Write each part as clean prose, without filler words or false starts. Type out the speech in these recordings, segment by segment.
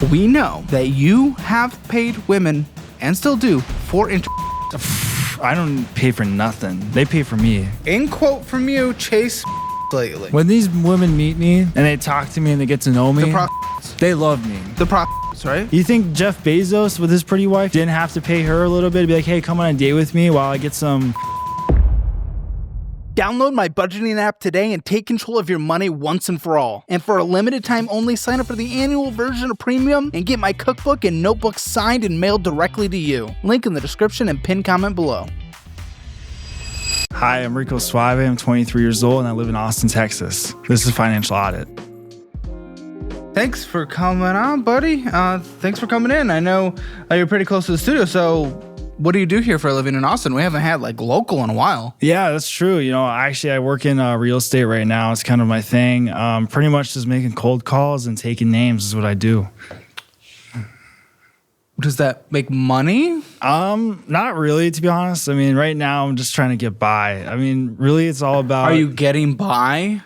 We know that you have paid women, and still do, for I don't pay for nothing. They pay for me. in quote from you, chase lately. When these women meet me and they talk to me and they get to know me, they love me. The prostitutes, right? You think Jeff Bezos with his pretty wife didn't have to pay her a little bit to be like, hey, come on a date with me while I get some... Download my budgeting app today and take control of your money once and for all. And for a limited time only, sign up for the annual version of Premium and get my cookbook and notebook signed and mailed directly to you. Link in the description and pinned comment below. Hi, I'm Rico Suave. I'm 23 years old and I live in Austin, Texas. This is Financial Audit. Thanks for coming on, buddy. Thanks for coming in. I know you're pretty close to the studio, so what do you do here for a living in Austin? We haven't had like local in a while. Yeah, that's true. You know, actually, I work in real estate right now. It's kind of my thing. Pretty much just making cold calls and taking names is what I do. Does that make money? Not really, to be honest. I mean, right now I'm just trying to get by. I mean, really, it's all about. Are you getting by?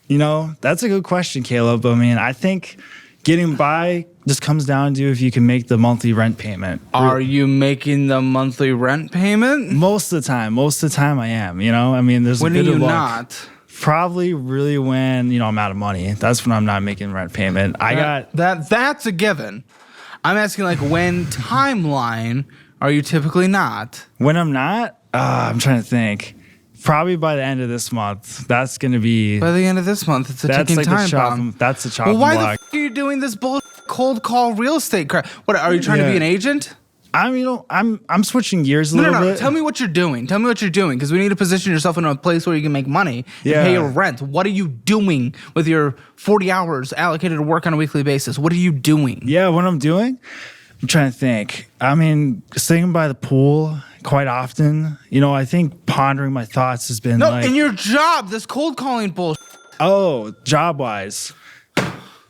You know, that's a good question, Caleb. I mean, I think getting by just comes down to if you can make the monthly rent payment. Are you making the monthly rent payment? Most of the time I am, you know? I mean, there's when a bit are you of luck. not? Probably really when, you know, I'm out of money. That's when I'm not making rent payment. That's a given. I'm asking like when timeline are you typically not? When I'm not, I'm trying to think. Probably by the end of this month. That's going to be... By the end of this month, it's a ticking like time bomb. That's the chopping block. Well, why block. the f*** are you doing this cold call real estate crap? What, are you trying to be an agent? I'm switching gears a little bit. No. Tell me what you're doing. Because we need to position yourself in a place where you can make money and pay your rent. What are you doing with your 40 hours allocated to work on a weekly basis? What are you doing? Yeah, what I'm doing? I'm trying to think. I mean, sitting by the pool quite often. You know, I think pondering my thoughts has been in your job, this cold calling bullshit. Oh, job-wise.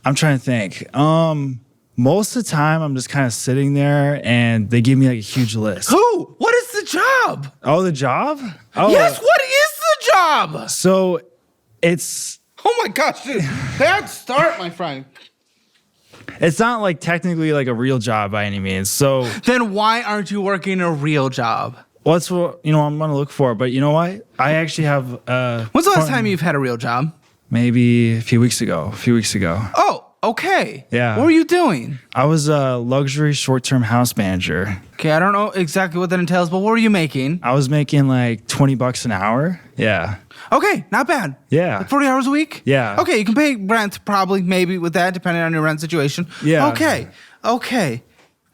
I'm trying to think. Most of the time, I'm just kind of sitting there, and they give me like a huge list. Who? What is the job? Oh, the job? Oh, yes, what is the job? So, it's... Oh my gosh, dude. Bad start, my friend. It's not like technically like a real job by any means. So then why aren't you working a real job? Well, that's what, you know, I'm going to look for. But you know what? I actually have... When's the last time you've had a real job? Maybe a few weeks ago. Oh, okay. Yeah. What were you doing? I was a luxury short-term house manager. Okay, I don't know exactly what that entails, but what were you making? I was making like $20 an hour. Yeah. Okay, not bad. Yeah. Like 40 hours a week? Yeah. Okay, you can pay rent probably, maybe with that, depending on your rent situation. Yeah. Okay.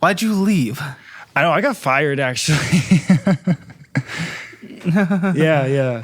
Why'd you leave? I know, I got fired actually. Yeah.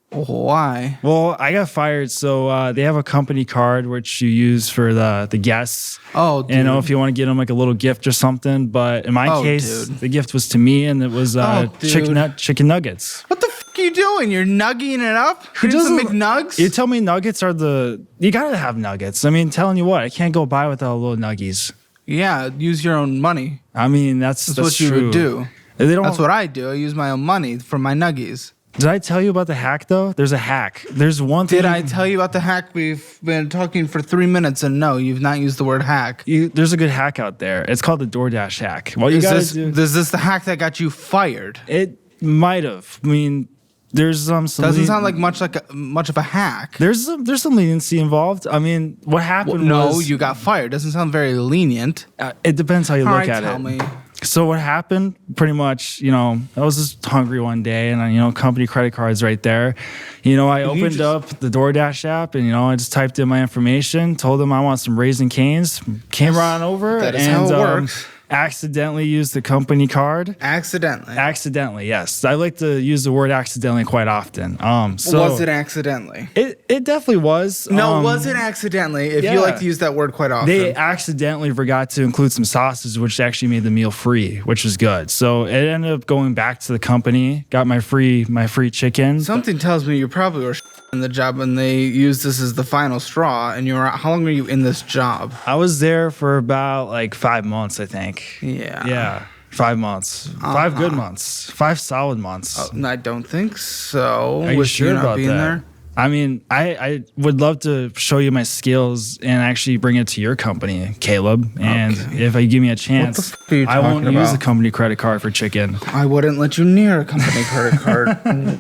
Why? Well, I got fired, so they have a company card which you use for the guests. Oh, dude. You know, if you want to get them like a little gift or something. But in my case, the gift was to me, and it was chicken nuggets. What the f*** are you doing? You're nugging it up? Who doesn't make nugs? You tell me nuggets are you gotta have nuggets. I mean, telling you what, I can't go by without little nuggies. Yeah, use your own money. I mean, that's what you true. would do. That's what I do. I use my own money for my nuggies. Did I tell you about the hack, though? There's a hack. There's one thing. Did I tell you about the hack? We've been talking for 3 minutes, and no, you've not used the word hack. There's a good hack out there. It's called the DoorDash hack. Is this the hack that got you fired? It might have. I mean, there's some doesn't sound like much of a hack. There's some leniency involved. I mean, what happened was... you got fired. Doesn't sound very lenient. It depends how you look at it. Tell me. So what happened, pretty much, you know, I was just hungry one day and, you know, company credit cards right there. You know, I opened up the DoorDash app and, you know, I just typed in my information, told them I want some Raisin Canes, came right over. That is how it works. Accidentally used the company card. Accidentally, yes. I like to use the word accidentally quite often. Was it accidentally? It definitely was. No, was it accidentally? If you like to use that word quite often. They accidentally forgot to include some sauces, which actually made the meal free, which was good. So it ended up going back to the company, got my free chicken. Something tells me you probably were in the job and they used this as the final straw. And how long were you in this job? I was there for about like 5 months, I think. Yeah. 5 months. 5 good months. 5 solid months. I don't think so. Are you sure about being that? There? I mean, I would love to show you my skills and actually bring it to your company, Caleb. And if you give me a chance, I won't use a company credit card for chicken. I wouldn't let you near a company credit card.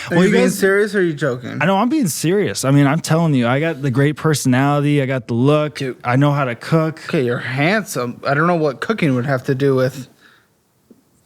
Are you being serious or are you joking? I know I'm being serious. I mean, I'm telling you, I got the great personality. I got the look. Dude. I know how to cook. Okay, you're handsome. I don't know what cooking would have to do with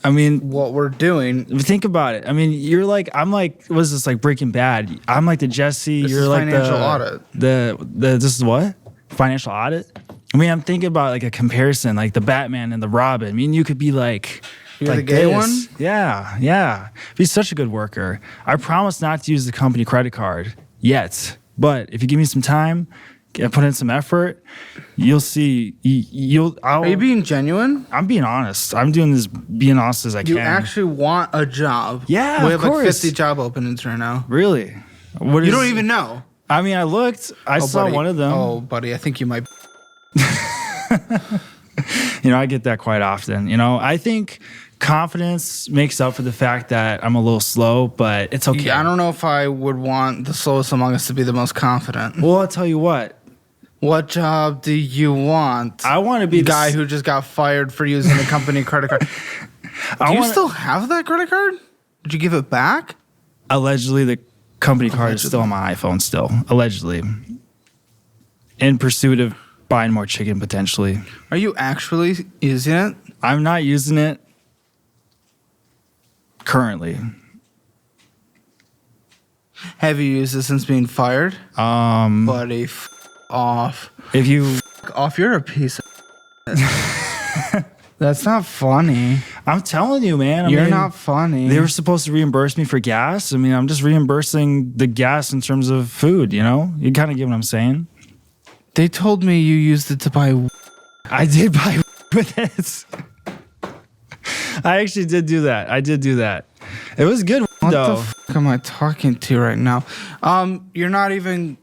what we're doing. Think about it. I mean, you're like, I'm like, what is this, like Breaking Bad? I'm like the Jesse. This you're is like financial audit. This is what? Financial audit? I mean, I'm thinking about like a comparison, like the Batman and the Robin. I mean, you could be like... You're like the gay one? Yeah. Be such a good worker. I promise not to use the company credit card yet. But if you give me some time, put in some effort, you'll see. Are you being genuine? I'm being honest. I'm doing this being honest as I can. You actually want a job? Yeah, we have of course. like 50 job openings right now. Really? You don't even know. I mean, I looked. I saw one of them. Oh, buddy, I think you might. I get that quite often. I think confidence makes up for the fact that I'm a little slow, but it's okay. Yeah, I don't know if I would want the slowest among us to be the most confident. Well, I'll tell you what. What job do you want? I want to be the guy who just got fired for using a company credit card. Do you still have that credit card? Did you give it back? Allegedly, the company card is still on my iPhone still. Allegedly. In pursuit of buying more chicken, potentially. Are you actually using it? I'm not using it currently. Have you used it since being fired? Buddy, off. If you... off, you're a piece of... That's not funny. I'm telling you, man. You're not funny. They were supposed to reimburse me for gas. I mean, I'm just reimbursing the gas in terms of food, You kind of get what I'm saying? They told me you used it to buy... I did buy with it. I actually did do that. It was good, what though. What the fuck am I talking to right now? You're not even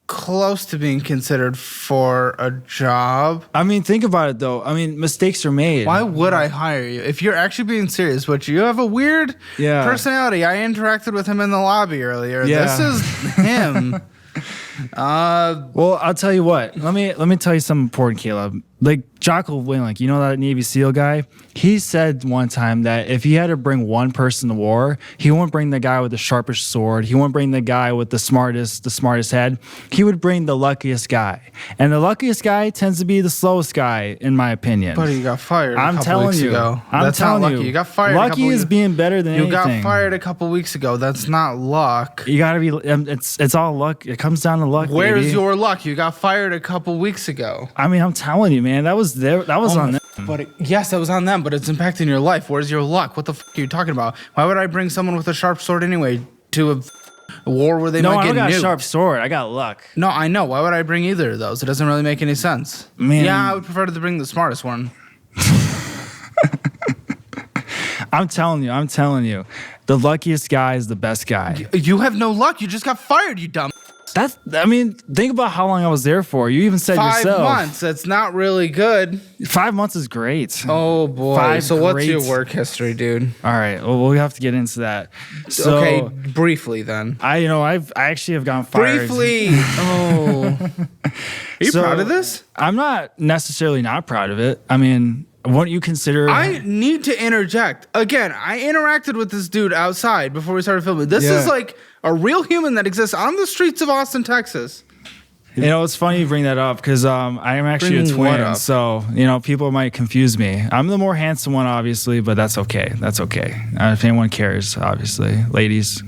close to being considered for a job. I mean, think about it, though. I mean, mistakes are made. Why would I hire you? If you're actually being serious, but you have a weird personality. I interacted with him in the lobby earlier. Yeah. This is him. Well, I'll tell you what. Let me tell you something important, Caleb. Like Jocko Willink, that Navy SEAL guy? He said one time that if he had to bring one person to war, he wouldn't bring the guy with the sharpest sword. He wouldn't bring the guy with the smartest head. He would bring the luckiest guy. And the luckiest guy tends to be the slowest guy, in my opinion. But he got fired a couple weeks ago. That's not lucky. You got fired lucky is being better than anything. You got fired a couple weeks ago. That's not luck. You got to be... It's all luck. It comes down to luck, Where's your luck? You got fired a couple weeks ago. I mean, I'm telling you, man. That was on them. But yes, that was on them, but it's impacting your life. Where's your luck? What the fuck are you talking about? Why would I bring someone with a sharp sword anyway to a war where they might get nuked? No, I got a sharp sword. I got luck. No, I know. Why would I bring either of those? It doesn't really make any sense. Man. Yeah, I would prefer to bring the smartest one. I'm telling you. The luckiest guy is the best guy. You have no luck. You just got fired, you dumb. Think about how long I was there for. You even said 5 yourself. 5 months. That's not really good. 5 months is great. Oh, boy. What's your work history, dude? All right. Well, we have to get into that. So, okay, briefly then. I actually have gotten fired. Briefly. Oh. Are you proud of this? I'm not necessarily not proud of it. I mean, what you consider... I need to interject. Again, I interacted with this dude outside before we started filming. This is like a real human that exists on the streets of Austin, Texas. It's funny you bring that up because I am actually a twin. So, people might confuse me. I'm the more handsome one, obviously, but that's okay. If anyone cares, obviously. Ladies.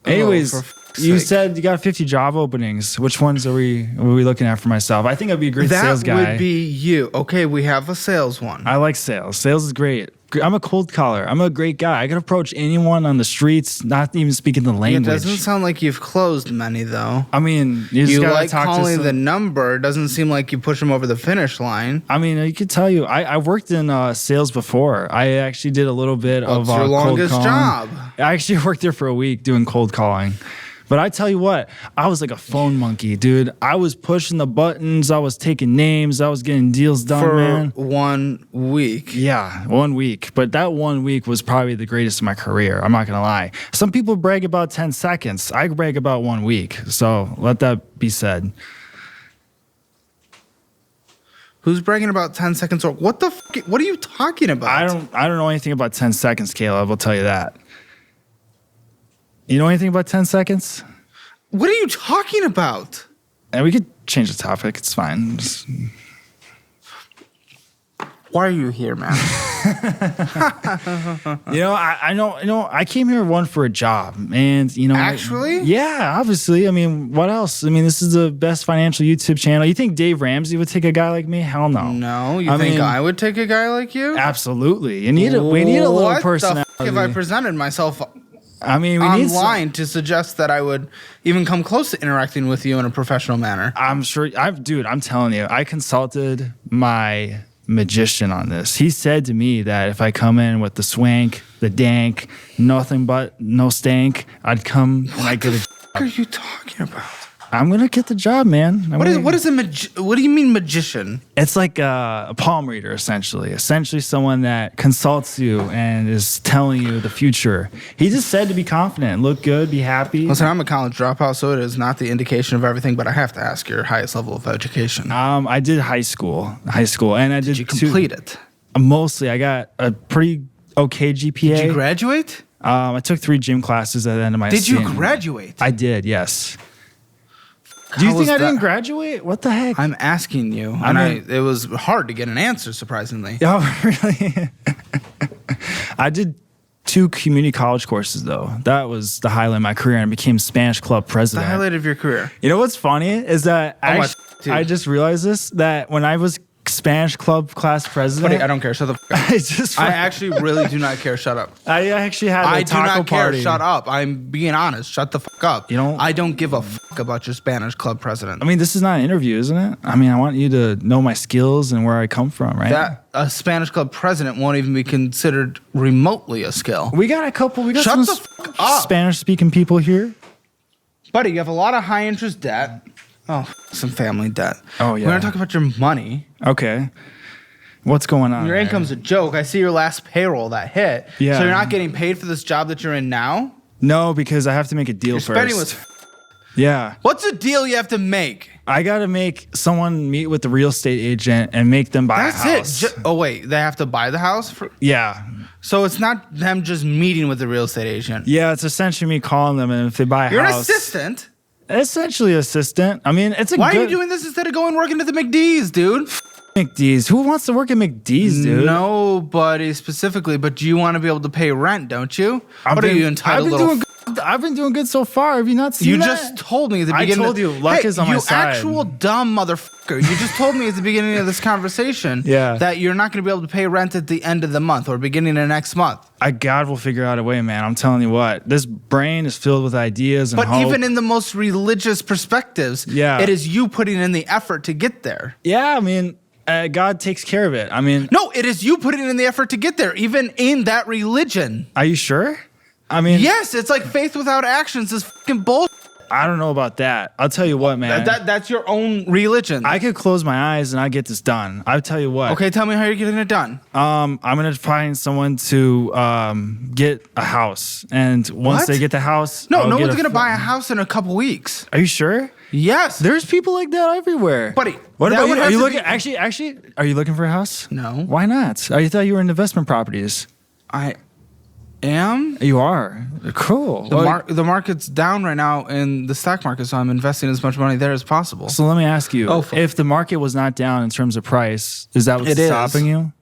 Anyways, you said you got 50 job openings. Which ones are we looking at for myself? I think I'd be a great sales guy. That would be you. Okay, we have a sales one. I like sales. Sales is great. I'm a cold caller. I'm a great guy. I can approach anyone on the streets, not even speaking the language. It doesn't sound like you've closed many, though. I mean, you like calling the number. It doesn't seem like you push them over the finish line. I mean, I could tell you, I worked in sales before. I actually did a little bit of your longest cold calling. job? I actually worked there for a week doing cold calling. But I tell you what, I was like a phone monkey, dude. I was pushing the buttons. I was taking names. I was getting deals done, For man. 1 week. Yeah, 1 week. But that 1 week was probably the greatest of my career. I'm not going to lie. Some people brag about 10 seconds. I brag about 1 week. So let that be said. Who's bragging about 10 seconds? Or what the fuck? What are you talking about? I don't know anything about 10 seconds, Caleb. I'll tell you that. You know anything about 10 seconds? What are you talking about? And we could change the topic. It's fine. Why are you here, man? I know. I came here for a job, and Actually? Yeah, obviously. I mean, what else? I mean, this is the best financial YouTube channel. You think Dave Ramsey would take a guy like me? Hell no. No, you think I would take a guy like you? Absolutely. We need a little personality. What the fuck have I presented myself? I mean, we online to suggest that I would even come close to interacting with you in a professional manner. I'm sure. I'm telling you, I consulted my magician on this. He said to me that if I come in with the swank, the dank, nothing but no stank, I'd come and I get a. What are you talking about? I'm gonna get the job, man. What do you mean magician? It's like a palm reader, essentially someone that consults you and is telling you the future. He just said to be confident, look good, be happy. Listen, I'm a college dropout, so it is not the indication of everything, but I have to ask your highest level of education. I did high school, and I did you complete it? Mostly, I got a pretty okay GPA. Did you graduate? I took 3 gym classes at the end of my. Did you graduate? I did, yes. Do you think I didn't graduate? What the heck? I'm asking you. It was hard to get an answer, surprisingly. Oh, really? I did 2 community college courses, though. That was the highlight of my career, and I became Spanish club president. The highlight of your career. You know what's funny is that I just realized this, that when I was Spanish club class president. Buddy, I don't care. Shut the fuck up. I actually really do not care. Shut up. I actually had a taco do not care. party. Shut up. I'm being honest. Shut the fuck up. I don't give a fuck about your Spanish club president. I mean, this is not an interview, isn't it? I mean, I want you to know my skills and where I come from, right? That a Spanish club president won't even be considered remotely a skill. We got Shut some the fuck up. Spanish-speaking people here. Buddy, you have a lot of high interest debt. Oh, some family debt. Oh, yeah. We're going to talk about your money. Okay. What's going on? Your income's a joke. I see your last payroll that hit. Yeah. So you're not getting paid for this job that you're in now? No, because I have to make a deal Your first. spending was Yeah. What's the deal you have to make? I got to make someone meet with the real estate agent and make them buy a house. That's it. Oh, wait. They have to buy the house? Yeah. So it's not them just meeting with the real estate agent? Yeah, it's essentially me calling them, and if they buy a You're house... an assistant? Essentially assistant. I mean, it's a Why good... are you doing this instead of going working at the McD's, dude? McD's. Who wants to work at McD's, dude? Nobody specifically, but you want to be able to pay rent, don't you? What are you entitled little... I've been doing good so far. Have you not seen that? You just told me at the beginning. I told you, luck is on my side. You actual dumb motherfucker. You just told me at the beginning of this conversation that you're not going to be able to pay rent at the end of the month or beginning of next month. God will figure out a way, man. I'm telling you what. This brain is filled with ideas and hope. But even in the most religious perspectives, it is you putting in the effort to get there. Yeah, I mean... God takes care of it. I mean... No, it is you putting in the effort to get there, even in that religion. Are you sure? I mean... Yes, it's like faith without actions is fucking bullshit. I don't know about that. I'll tell you what, man. That's your own religion. I could close my eyes and I get this done. I'll tell you what. Okay, tell me how you're getting it done. I'm going to find someone to get a house. And once they get the house... No one's going to buy a house in a couple weeks. Are you sure? Yes. There's people like that everywhere. Buddy, what about you? Are you looking... Actually, are you looking for a house? No. Why not? I thought you were in investment properties. I am? You are? Cool. The market's down right now in the stock market, so I'm investing as much money there as possible. So let me ask you, if the market was not down in terms of price, is that what's stopping you?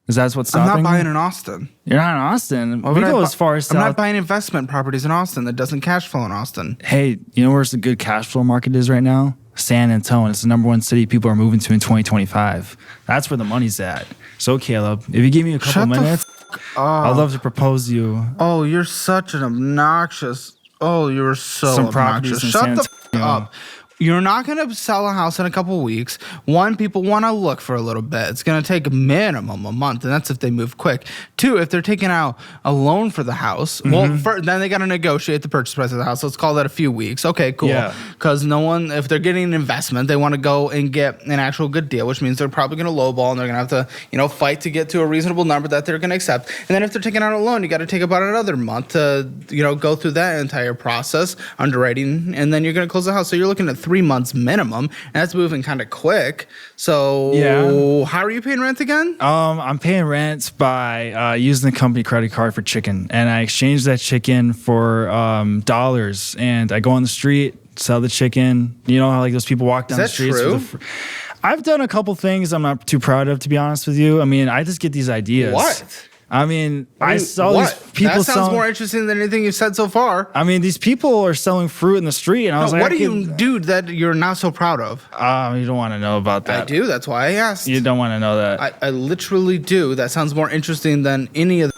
Is that what's stopping you? I'm not buying in Austin. You're not in Austin? We go as far as south. I'm not buying investment properties in Austin that doesn't cash flow in Austin. Hey, you know where the good cash flow market is right now? San Antonio. It's the #1 city people are moving to in 2025. That's where the money's at. So, Caleb, if you give me a couple minutes, I'd love to propose you. Oh, you're such an obnoxious... Oh, you're so some properties obnoxious. Shut the fuck up. You're not going to sell a house in a couple of weeks. One, people want to look for a little bit. It's going to take minimum a month, and that's if they move quick. Two, if they're taking out a loan for the house, then they got to negotiate the purchase price of the house. Let's call that a few weeks. Okay, cool. Because if they're getting an investment, they want to go and get an actual good deal, which means they're probably going to lowball, and they're going to have to, fight to get to a reasonable number that they're going to accept. And then if they're taking out a loan, you got to take about another month to, go through that entire process, underwriting, and then you're going to close the house. So you're looking at 3 months minimum, and that's moving kind of quick. So how are you paying rent again? I'm paying rent by using the company credit card for chicken, and I exchange that chicken for dollars, and I go on the street, sell the chicken. You know how like those people walk down the streets. True? I've done a couple things I'm not too proud of, to be honest with you. I mean, I just get these ideas. What? I mean, I saw these people. That sounds more interesting than anything you've said so far. I mean, these people are selling fruit in the street, and I was like, "What do you do that you're not so proud of?" You don't want to know about that. I do. That's why I asked. You don't want to know that. I literally do. That sounds more interesting than any of the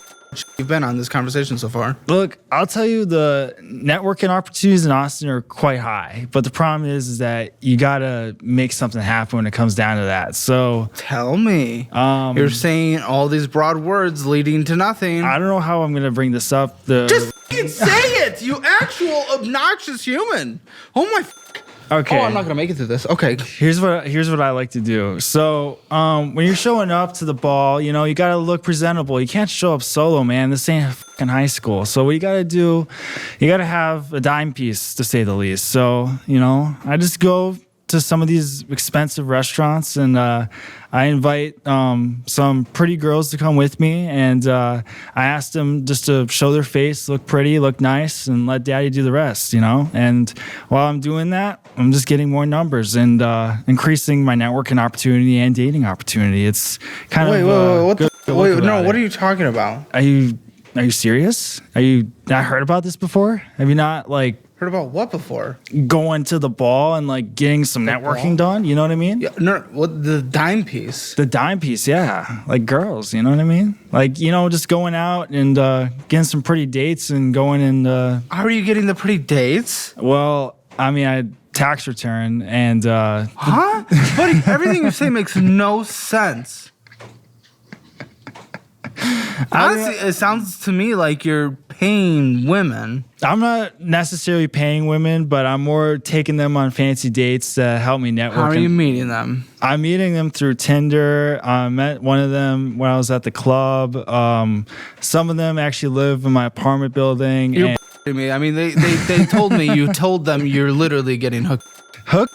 you've been on this conversation so far. Look, I'll tell you, the networking opportunities in Austin are quite high, but the problem is that you gotta make something happen when it comes down to that. So tell me, you're saying all these broad words leading to nothing. I don't know how I'm gonna bring this up. Just say it, you actual obnoxious human. Oh my. Okay. Oh, I'm not gonna make it through this. Okay. Here's what I like to do. So, when you're showing up to the ball, you gotta look presentable. You can't show up solo, man. This ain't fucking high school. So what you gotta do, you gotta have a dime piece, to say the least. So, I just go to some of these expensive restaurants, and I invite some pretty girls to come with me, and I ask them just to show their face, look pretty, look nice, and let daddy do the rest, And while I'm doing that, I'm just getting more numbers and increasing my networking opportunity and dating opportunity. It's kind of what are you talking about? Are you serious? Are you not heard about this before? Have you not heard about what before? Going to the ball and getting some networking done, you know what I mean? Yeah, no, what the dime piece? The dime piece, yeah. Like girls, you know what I mean? Just going out and getting some pretty dates and going and How are you getting the pretty dates? Well, I mean, I tax return and Huh? Buddy, everything you say makes no sense. Honestly, it sounds to me like you're paying women. I'm not necessarily paying women, but I'm more taking them on fancy dates to help me network. How are you meeting them? I'm meeting them through Tinder. I met one of them when I was at the club. Some of them actually live in my apartment building. You're me. I mean, they told me you told them you're literally getting hooked. Hooked?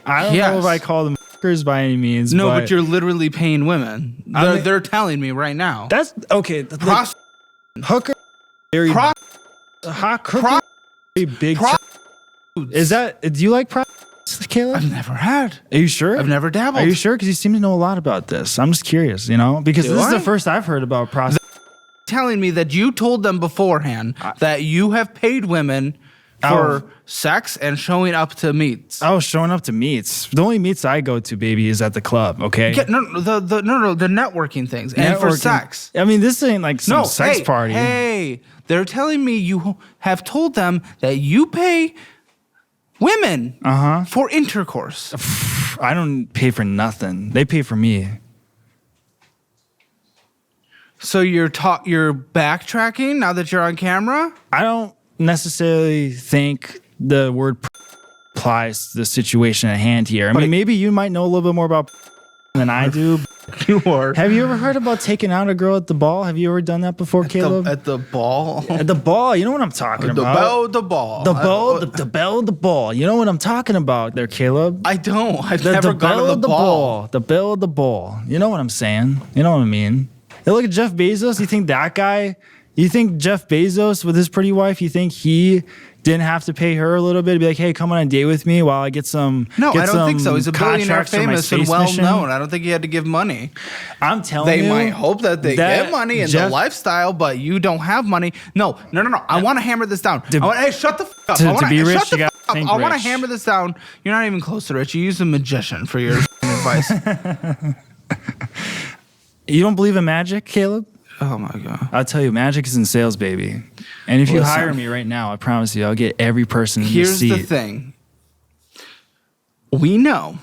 I don't know if I call them hookers by any means. No, but you're literally paying women. They're telling me right now. That's okay. Hooker. Very big. Is that? Do you like prostitutes, Caleb? I've never had. Are you sure? I've never dabbled. Are you sure? Because you seem to know a lot about this. I'm just curious, because this is the first I've heard about prostitutes. Telling me that you told them beforehand that you have paid women for sex and showing up to meets. Oh, showing up to meets. The only meets I go to, baby, is at the club. Okay. Yeah, the networking things and for sex. I mean, this ain't like some sex party. Hey, they're telling me you have told them that you pay women for intercourse. I don't pay for nothing. They pay for me. So you're backtracking now that you're on camera? I don't necessarily think the word applies to the situation at hand here. I mean, maybe you might know a little bit more about than I do. You are. Have you ever heard about taking out a girl at the ball? Have you ever done that before, Caleb? At the ball? At the ball. You know what I'm talking about. The ball. The bell, the ball. You know what I'm talking about there, Caleb? I don't. I've never gone to the ball. The bell, the ball. You know what I'm saying? You know what I mean? Hey, look at Jeff Bezos. You think that guy... You think Jeff Bezos with his pretty wife, you think he didn't have to pay her a little bit to be like, hey, come on a date with me while I get some No, I don't think so. He's a billionaire, famous and well-known. I don't think he had to give money. I'm telling you. They might hope that they get money in the lifestyle, but you don't have money. No. I want to hammer this down. Hey, shut the f*** up. To be rich, you got to think I want to rich. hammer this down. You're not even close to rich. You use a magician for your advice. You don't believe in magic, Caleb? Oh my God. I'll tell you, magic is in sales, baby. And if you hire me right now, I promise you, I'll get every person in the seat. Here's the thing. We know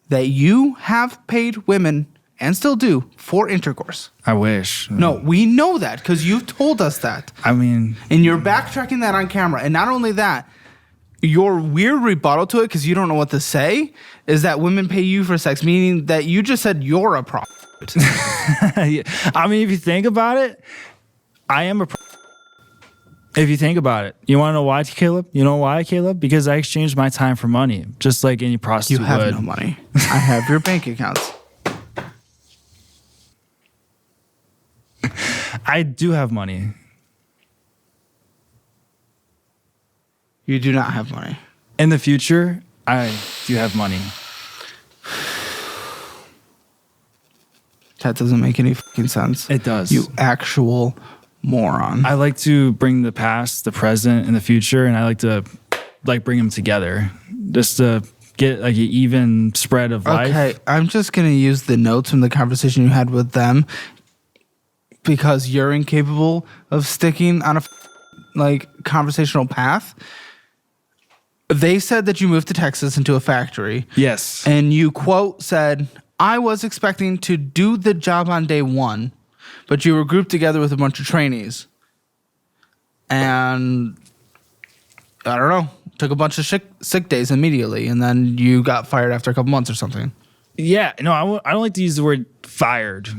that you have paid women, and still do, for intercourse. I wish. No, we know that because you've told us that. I mean... And you're backtracking that on camera. And not only that, your weird rebuttal to it, because you don't know what to say, is that women pay you for sex, meaning that you just said you're a prostitute. I mean, if you think about it, I am a If you think about it. You want to know why, Caleb? You know why, Caleb? Because I exchanged my time for money, just like any prostitute would. You have no money. I have your bank accounts. I do have money. You do not have money. In the future, I do have money. That doesn't make any fucking sense. It does. You actual moron. I like to bring the past, the present, and the future, and I like to bring them together just to get like an even spread of life. Okay, I'm just gonna use the notes from the conversation you had with them because you're incapable of sticking on a conversational path. They said that you moved to Texas into a factory. Yes. And you, quote, said, I was expecting to do the job on day one, but you were grouped together with a bunch of trainees. And I don't know, took a bunch of sick days immediately, and then you got fired after a couple months or something. Yeah, no, I don't like to use the word fired.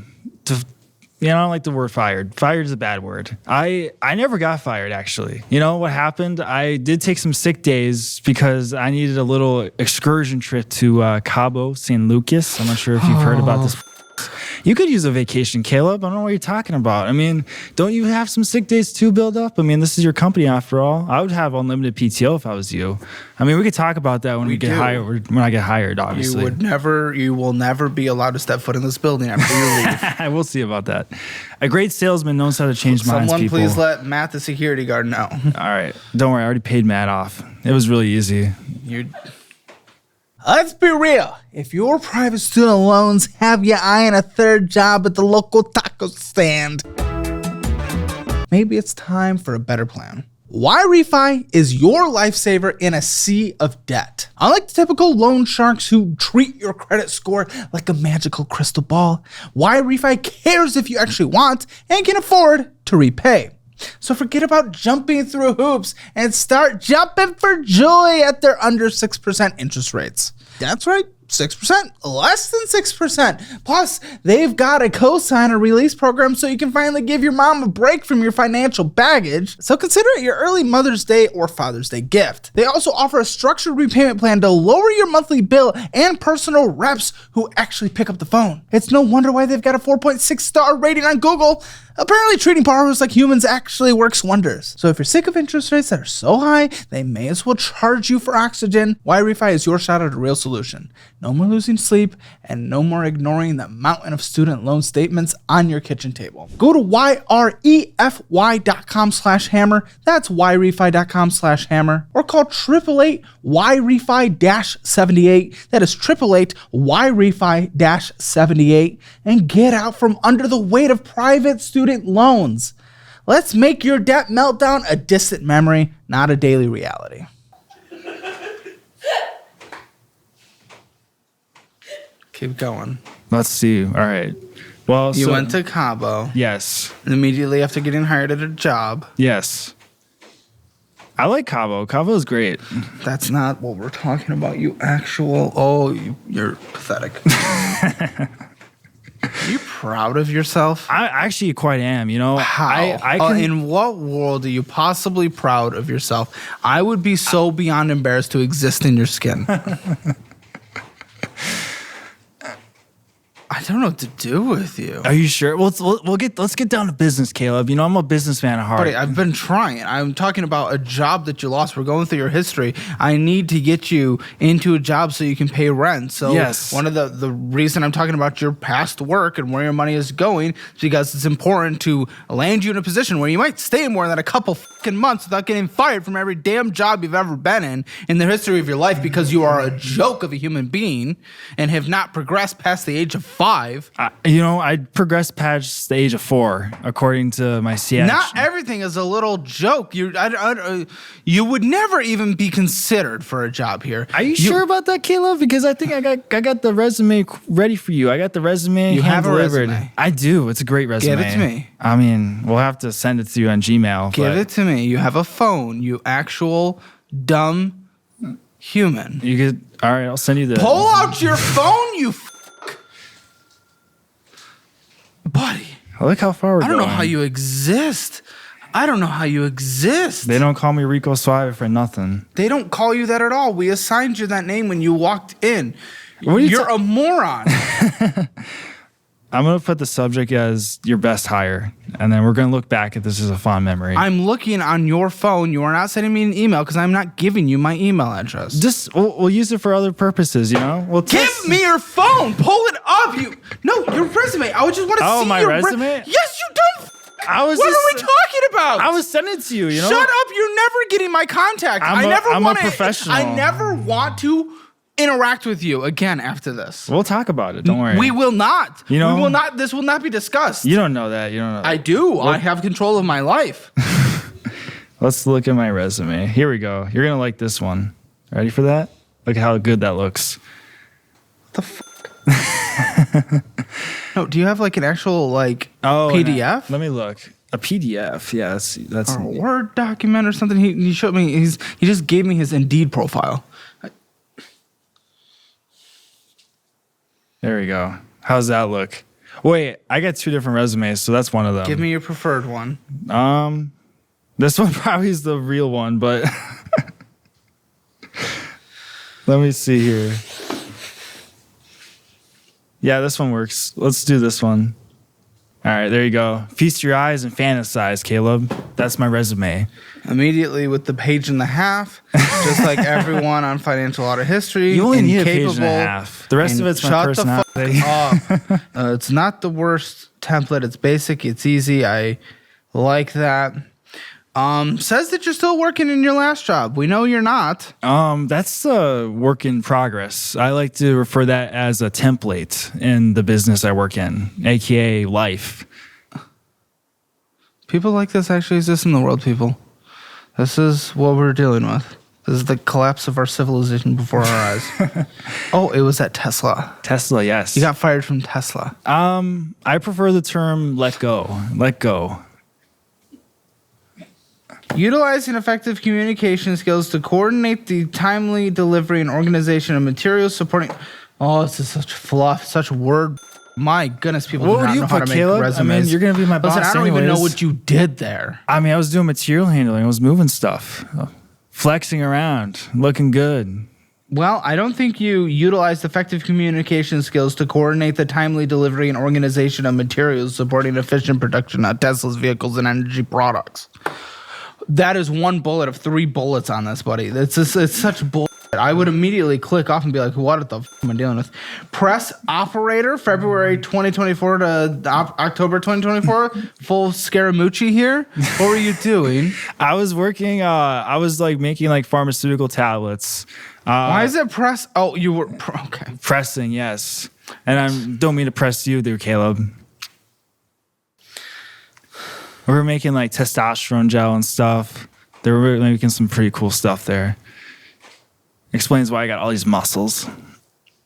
I don't like the word fired. Fired is a bad word. I never got fired, actually. You know what happened? I did take some sick days because I needed a little excursion trip to Cabo San Lucas. I'm not sure if you've heard about this. You could use a vacation, Caleb. I don't know what you're talking about. I mean, don't you have some sick days too build up? I mean, this is your company after all. I would have unlimited PTO if I was you. I mean, we could talk about that when we get hired. When I get hired, obviously. You will never be allowed to step foot in this building after you leave. I will see about that. A great salesman knows how to change minds, people. Someone please let Matt, the security guard, know. All right. Don't worry. I already paid Matt off. It was really easy. Let's be real. If your private student loans have you eyeing a third job at the local taco stand, maybe it's time for a better plan. Y-Refi is your lifesaver in a sea of debt. Unlike the typical loan sharks who treat your credit score like a magical crystal ball, Y-Refi cares if you actually want and can afford to repay. So forget about jumping through hoops and start jumping for joy at their under 6% interest rates. That's right, 6%, less than 6%. Plus, they've got a cosigner release program so you can finally give your mom a break from your financial baggage. So consider it your early Mother's Day or Father's Day gift. They also offer a structured repayment plan to lower your monthly bill and personal reps who actually pick up the phone. It's no wonder why they've got a 4.6 star rating on Google. Apparently, treating borrowers like humans actually works wonders. So if you're sick of interest rates that are so high, they may as well charge you for oxygen. Y-Refi is your shot at a real solution. No more losing sleep and no more ignoring the mountain of student loan statements on your kitchen table. Go to yrefy.com/hammer. That's yrefy.com/hammer. Or call 888-YREFI-78. That is 888-YREFI-78. And get out from under the weight of private student loans. Let's make your debt meltdown a distant memory, not a daily reality. Keep going. Let's see. All right. Well, you went to Cabo. Yes. Immediately after getting hired at a job. Yes. I like Cabo. Cabo is great. That's not what we're talking about. You actual. Oh, you're pathetic. Are you proud of yourself? I actually quite am. You know, how? In what world are you possibly proud of yourself? I would be so beyond embarrassed to exist in your skin. I don't know what to do with you. Are you sure? Well, let's get down to business, Caleb. You know, I'm a businessman at heart. Buddy, I've been trying. I'm talking about a job that you lost. We're going through your history. I need to get you into a job so you can pay rent. So yes. One of the reason I'm talking about your past work and where your money is going is because it's important to land you in a position where you might stay more than a couple fucking months without getting fired from every damn job you've ever been in the history of your life because you are a joke of a human being and have not progressed past the age of 5. 5. I progressed past the age of 4, according to my CX. Not everything is a little joke. You would never even be considered for a job here. Are you sure about that, Caleb? Because I think I got the resume ready for you. I got the resume hand-delivered. Resume? I do. It's a great resume. Give it to me. I mean, we'll have to send it to you on Gmail. Give it to me. You have a phone, you actual dumb human. You could. All right, I'll send you the. Pull out your phone, you buddy. Look how far we're going. I don't know how you exist. I don't know how you exist. They don't call me Rico Suave for nothing. They don't call you that at all. We assigned you that name when you walked in. You're a moron. I'm going to put the subject as your best hire, and then we're going to look back at this as a fond memory. I'm looking on your phone. You are not sending me an email because I'm not giving you my email address. Just we'll use it for other purposes, We'll give me your phone. Pull it up. Your resume. I would just want to see my your resume. Yes, you dumb. What are we talking about? I was sending it to you. Shut up. You're never getting my contact. I'm a professional. I never want to interact with you again after this. We'll talk about it. Don't worry. We will not. We will not. This will not be discussed. You don't know that. You don't know that. I do. I have control of my life. Let's look at my resume. Here we go. You're going to like this one. Ready for that? Look at how good that looks. What the fuck? No, do you have like an actual PDF? No. Let me look. A PDF. Yeah, that's or a Word document or something. He showed me. He just gave me his Indeed profile. There we go. How's that look? Wait, I got 2 different resumes, so that's one of them. Give me your preferred one. This one probably is the real one, but let me see here. Yeah, this one works. Let's do this one. All right, there you go. Feast your eyes and fantasize, Caleb. That's my resume. Immediately with the page and a half, just like everyone on financial audit history. You only need a page and a half. The rest of it's my personality. It's not the worst template. It's basic. It's easy. I like that. Says that you're still working in your last job. We know you're not. That's a work in progress. I like to refer that as a template in the business I work in, aka life. People like this actually exist in the world, people. This is what we're dealing with. This is the collapse of our civilization before our eyes. Oh, it was at Tesla. Tesla, yes. You got fired from Tesla. I prefer the term let go. Let go. Utilizing effective communication skills to coordinate the timely delivery and organization of materials supporting... Oh, this is such fluff, such word... My goodness, people do not know how to make resumes. I mean, you're going to be my boss Listen, I don't even know what you did there. I mean, I was doing material handling. I was moving stuff. Flexing around. Looking good. Well, I don't think you utilized effective communication skills to coordinate the timely delivery and organization of materials supporting efficient production of Tesla's vehicles and energy products. That is one bullet of 3 bullets on this, buddy. It's such bull. I would immediately click off and be like, what the f am I dealing with? Press operator, February 2024 to October 2024. Full Scaramucci here. What were you doing? I was working, I was making pharmaceutical tablets. Why is it press? Oh, you were, okay. Pressing, yes. And I don't mean to press you there, Caleb. We were making testosterone gel and stuff. They were making some pretty cool stuff there. Explains why I got all these muscles.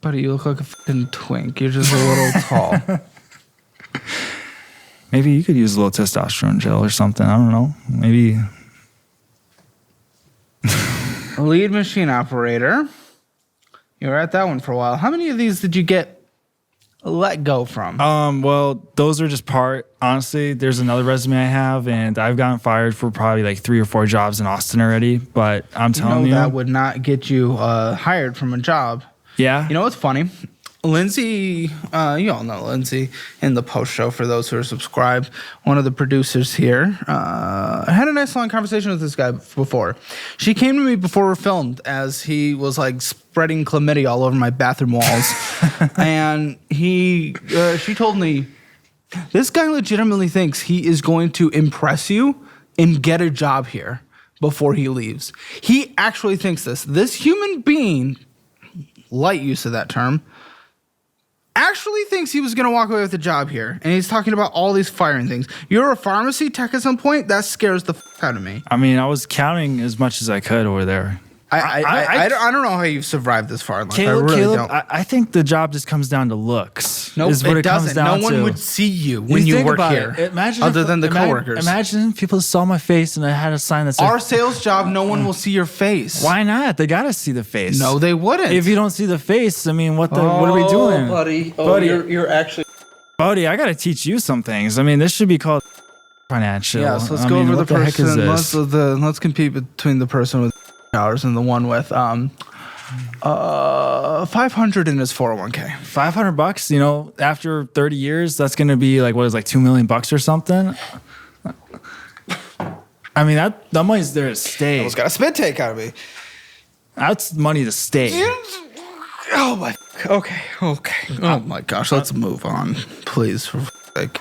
Buddy, you look like a fucking twink. You're just a little tall. Maybe you could use a little testosterone gel or something. I don't know. Maybe. Lead machine operator. You were at that one for a while. How many of these did you get let go from? Well, those are just part. Honestly, there's another resume I have, and I've gotten fired for probably 3 or 4 jobs in Austin already. But I'm telling you, that would not get you hired from a job. Yeah. You know what's funny? Lindsay, you all know Lindsay in the post show for those who are subscribed. One of the producers here. I had a nice long conversation with this guy before. She came to me before we filmed as he was spreading chlamydia all over my bathroom walls. And she told me, this guy legitimately thinks he is going to impress you and get a job here before he leaves. He actually thinks this. This human being, light use of that term, actually thinks he was going to walk away with a job here, and he's talking about all these firing things. You're a pharmacy tech at some point? That scares the out of me. I mean, I was counting as much as I could over there. I don't know how you've survived this far in life. Caleb, I really don't. I think the job just comes down to looks. No, nope, it doesn't. No one would see you when you work here, other than the coworkers. Imagine people saw my face and I had a sign that said, our sales job, no one will see your face. Why not? They got to see the face. No, they wouldn't. If you don't see the face, I mean, what are we doing? Buddy. You're actually... Buddy, I got to teach you some things. I mean, this should be called financial. Yeah, so let's go over the person. Let's compete between the person with dollars and the one with 500 in his 401k. $500, you know, after 30 years, that's going to be like, what is like $2 million or something? I mean, that money's there to stay. Almost got a spit take out of me. That's money to stay. Oh my. Okay. Oh my gosh. Let's move on, please. For sake.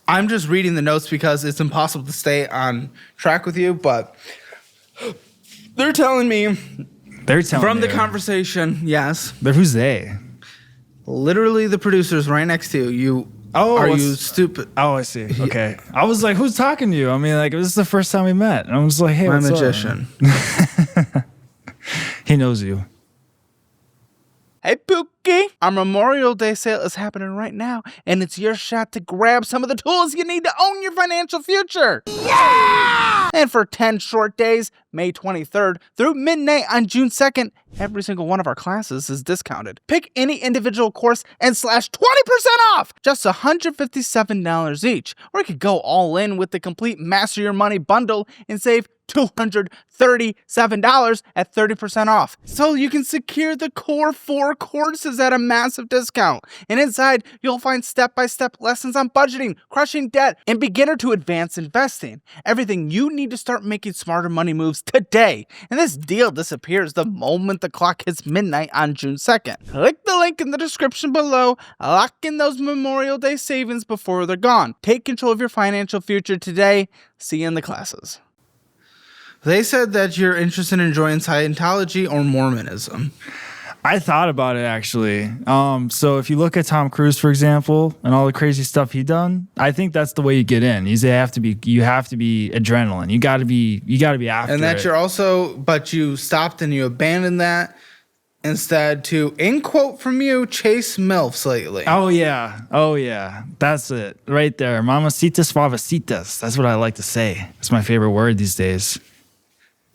I'm just reading the notes because it's impossible to stay on track with you, but they're telling me from the conversation, yes. But who's they? Literally the producers right next to you. Oh, are you stupid? Oh, I see. Okay. I was like, who's talking to you? I mean, like, this is the first time we met. And I was like, hey, my what's magician. Up? He knows you. Hey, Pookie! Our Memorial Day sale is happening right now, and it's your shot to grab some of the tools you need to own your financial future. Yeah! And for 10 short days, May 23rd through midnight on June 2nd, every single one of our classes is discounted. Pick any individual course and slash 20% off! Just $157 each. Or you could go all in with the complete Master Your Money bundle and save $237 at 30% off. So you can secure the core 4 courses at a massive discount. And inside, you'll find step-by-step lessons on budgeting, crushing debt, and beginner to advanced investing. Everything you need to start making smarter money moves today. And this deal disappears the moment the clock hits midnight on June 2nd. Click the link in the description below. Lock in those Memorial Day savings before they're gone. Take control of your financial future today. See you in the classes. They said that you're interested in joining Scientology or Mormonism. I thought about it, actually. So if you look at Tom Cruise, for example, and all the crazy stuff he done, I think that's the way you get in. You have to be adrenaline. You got to be after it. And that you're also, but you stopped and you abandoned that instead to, in quote from you, chase MILFs lately. Oh yeah. That's it. Right there. Mamacitas suavecitas. That's what I like to say. It's my favorite word these days.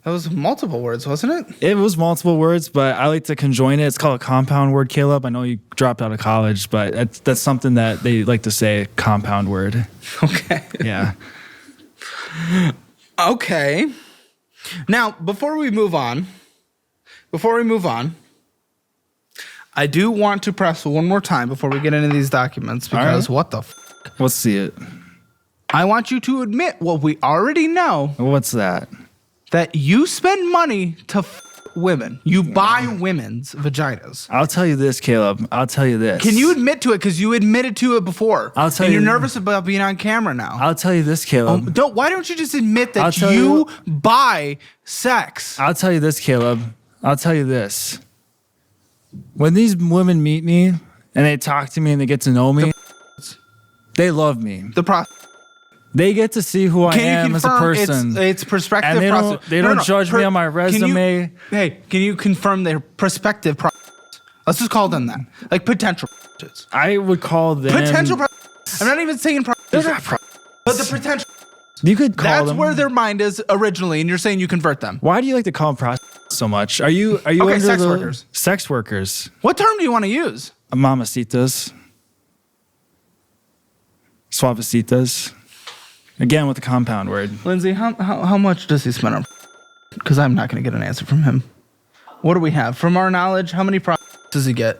That was multiple words, wasn't it? It was multiple words, but I like to conjoin it. It's called a compound word, Caleb. I know you dropped out of college, but that's something that they like to say, compound word. Okay. Yeah. Okay. Now, before we move on, I do want to press one more time before we get into these documents because what the Let's see it. I want you to admit what we already know. What's that? That you spend money to women. You buy women's vaginas. I'll tell you this, Caleb. I'll tell you this. Can you admit to it? Because you admitted to it before. I'll tell and you. You're nervous about being on camera now. I'll tell you this, Caleb. Why don't you just admit that you buy sex? I'll tell you this, Caleb. I'll tell you this. When these women meet me and they talk to me and they get to know me, they love me. They get to see who I am as a person. It's prospective. And they don't judge me on my resume. Can you confirm their prospective? Let's just call them that. Like potential. I would call them potential. I'm not even saying they're not but the potential. You could call That's them. where their mind is originally, and you're saying you convert them. Why do you like to call them prostitutes so much? Are you okay? Sex workers. Sex workers. What term do you want to use? Mamacitas. Suavecitas. Again with the compound word. Lindsay, how much does he spend on? Because I'm not going to get an answer from him. What do we have? From our knowledge, how many does he get?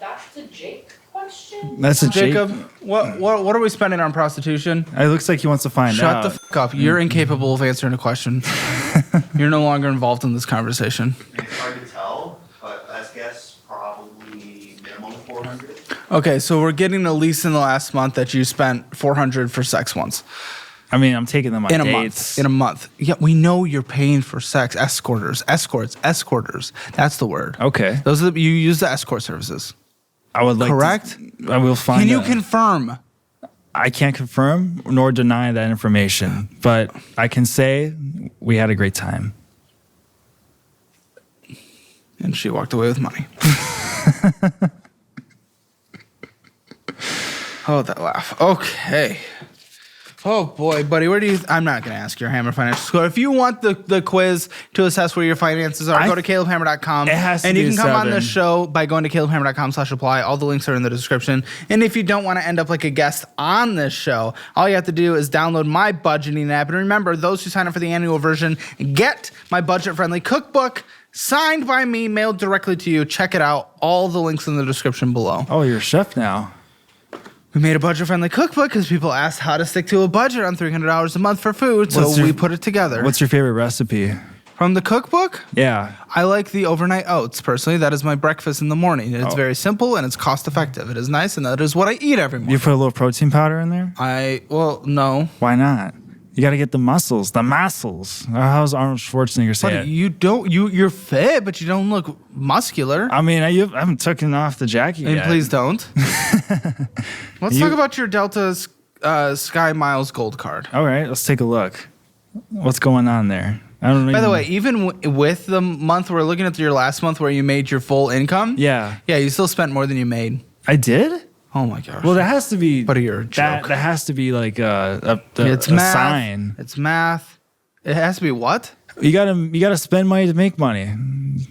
That's a Jake question. That's a Jacob. What are we spending on prostitution? It looks like he wants to find out. Shut the fuck up. You're incapable of answering a question. You're no longer involved in this conversation. It's hard to tell, but best guess probably minimum 400. Okay, so we're getting a lease in the last month that you spent $400 for sex once. I mean, I'm taking them on In a dates. month. In a month. Yeah, we know you're paying for sex. Escorters. That's the word. Okay. Those are you use the escort services. I would like Correct? I will find Can you out. confirm? I can't confirm nor deny that information, but I can say we had a great time. And she walked away with money. Oh, that laugh. Okay. Oh boy, buddy, where do you? I'm not going to ask your Hammer financial score. If you want the quiz to assess where your finances are, go to calebhammer.com. It has to and be you can come on the 7. show by going to calebhammer.com/apply. All the links are in the description. And if you don't want to end up like a guest on this show, all you have to do is download my budgeting app. And remember, those who sign up for the annual version get my budget-friendly cookbook signed by me, mailed directly to you. Check it out. All the links in the description below. Oh, you're a chef now. We made a budget-friendly cookbook because people asked how to stick to a budget on $300 a month for food, so we put it together. What's your favorite recipe? From the cookbook? Yeah. I like the overnight oats, personally. That is my breakfast in the morning. It's very simple and it's cost-effective. It is nice, and that is what I eat every morning. You put a little protein powder in there? No. Why not? You got to get the muscles. How's Arnold Schwarzenegger say Buddy, it? you're fit, but you don't look muscular. I mean, I haven't taken off the jacket And yet. please don't. Let's talk about your Delta Sky Miles Gold card. All right, let's take a look. What's going on there? I don't know. By the way, even with the month we're looking at, your last month where you made your full income, Yeah. you still spent more than you made. I did? Oh my gosh. Well, that has to be. But you're a joke. That has to be like a It's math. sign. It's math. It has to be what? You gotta spend money to make money.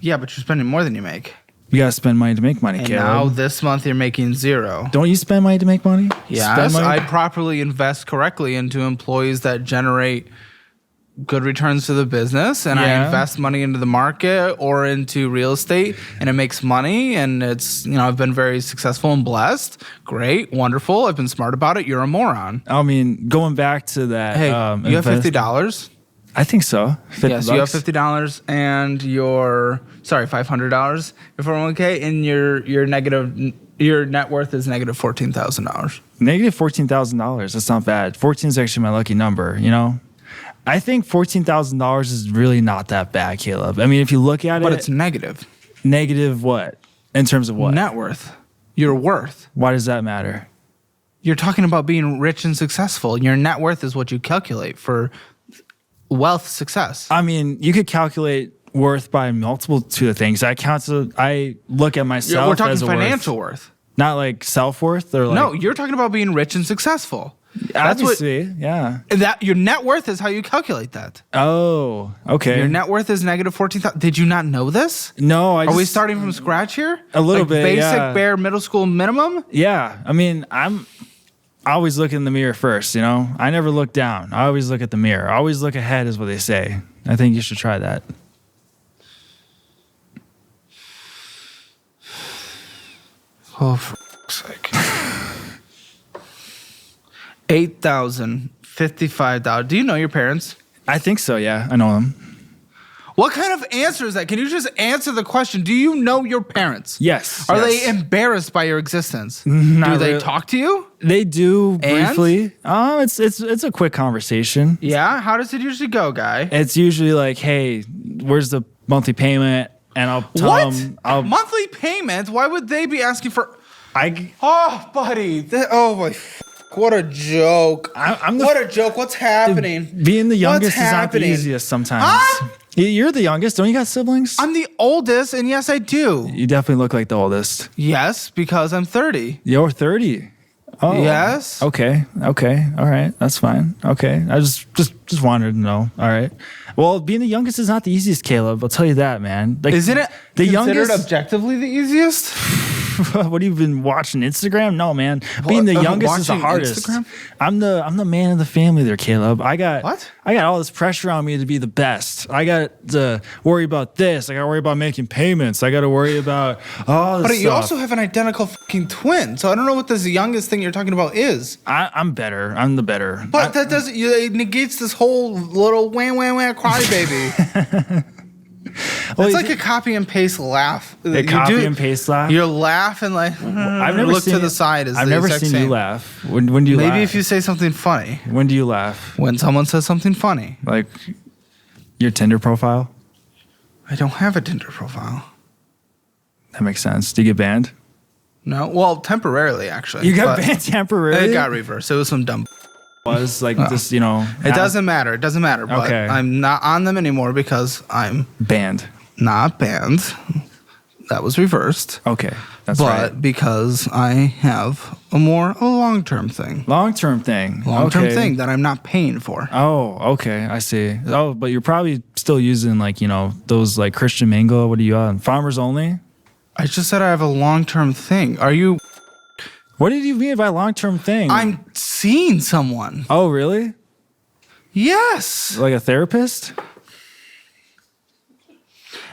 Yeah, but you're spending more than you make. You gotta spend money to make money, And Caleb. now this month you're making 0. Don't you spend money to make money? Yes, Spend money? I properly invest correctly into employees that generate good returns to the business, and I Yeah. invest money into the market or into real estate, and it makes money, and it's, I've been very successful and blessed. Great, wonderful. I've been smart about it. You're a moron. I mean, going back to that. Hey, you have $50. I think so. Yes, you have $50 and $500 your 401k, and your net worth is negative $14,000. Negative $14,000. That's not bad. 14 is actually my lucky number. I think $14,000 is really not that bad, Caleb. I mean, if you look at But it, it's negative. negative what? In terms of what? Net worth. Your worth. Why does that matter? You're talking about being rich and successful. Your net worth is what you calculate for wealth success. I mean, you could calculate worth by multitude of things. I look at myself We're talking as a financial worth. worth. Not like self-worth or like. No, you're talking about being rich and successful. Obviously, yeah. That your net worth is how you calculate that. Oh, okay. Your net worth is negative 14,000. Did you not know this? No, Are we starting from scratch here? A little bit, basic, yeah. bare middle school minimum? Yeah, I mean, I always look in the mirror first, I never look down. I always look at the mirror. I always look ahead is what they say. I think you should try that. Oh, for fuck's sake. $8,055. Do you know your parents? I think so, yeah. I know them. What kind of answer is that? Can you just answer the question? Do you know your parents? Yes. Are yes. they embarrassed by your existence? Not Do they really. talk to you? They do And? briefly. Oh, it's a quick conversation. Yeah. How does it usually go, guy? It's usually like, hey, where's the monthly payment? And I'll tell What? them. Monthly payment? Why would they be asking for? I Oh, buddy. Oh my. What a joke. I'm the- What a joke. What's happening? being the youngest is not the happening? easiest sometimes. Huh? You're the youngest. Don't you got siblings? I'm the oldest, and yes, I do. You definitely look like the oldest. Yes, because I'm 30. You're 30. Oh. Yes. Okay. All right. That's fine. Okay. I just wanted to know. All right. Well, being the youngest is not the easiest, Caleb. I'll tell you that, man. Like, Isn't it the considered youngest? objectively the easiest? What, have you been watching Instagram? No, man. Being the youngest is the watching hardest. Instagram? I'm the man of the family there, Caleb. I got What? I got all this pressure on me to be the best. I got to worry about this. I got to worry about making payments. I got to worry about all this But you stuff. also have an identical fucking twin, so I don't know what this youngest thing you're talking about is. I'm better. I'm the better. But that doesn't. It negates this whole little wah wah wah crybaby. It's like a copy and paste laugh. A copy and paste laugh? You're laughing like, I've never look seen to the side. I've never seen you laugh. When do you laugh? Maybe if you say something funny. When do you laugh? When someone says something funny. Like your Tinder profile? I don't have a Tinder profile. That makes sense. Do you get banned? No. Well, temporarily, actually. You got banned temporarily? It got reversed. It was some dumb. Was like this, you know. It doesn't matter. It doesn't matter. But Okay. I'm not on them anymore because I'm banned. not banned. That was reversed. Okay. That's but right. because I have a long-term thing. Long-term thing. Long-term thing that I'm not paying for. Oh, okay. I see. Oh, but you're probably still using like, you know, those like Christian Mingle. What are you on? Farmers Only? I just said I have a long-term thing. Are you... What did you mean by long-term thing? I'm seeing someone. Oh, really? Yes. Like a therapist?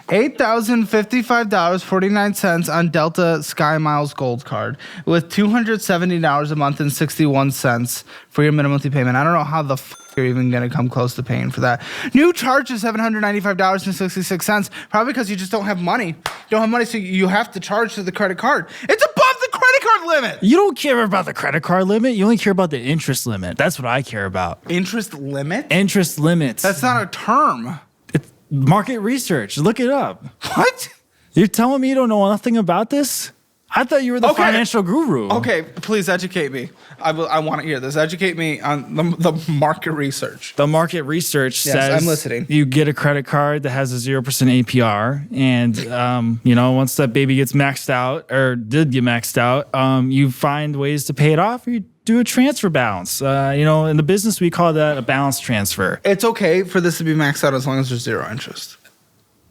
$8,055.49 on Delta Sky Miles Gold Card with $270 a month and 61 cents for your minimum monthly payment. I don't know how the you're even going to come close to paying for that. New charge is $795.66, probably because you just don't have money. You don't have money, so you have to charge to the credit card. It's above the credit card limit. You don't care about the credit card limit. You only care about the interest limit. That's what I care about. Interest limit? Interest limits. That's not a term. It's market research. Look it up. What? You're telling me you don't know nothing about this? I thought you were the financial guru. Okay, please educate me. I want to hear this. Educate me on the market research. The market research says I'm listening. You get a credit card that has a 0% APR, and you know, once that baby gets maxed out or did get maxed out, you find ways to pay it off, or you do a transfer balance. You know, in the business we call that a balance transfer. It's okay for this to be maxed out as long as there's zero interest.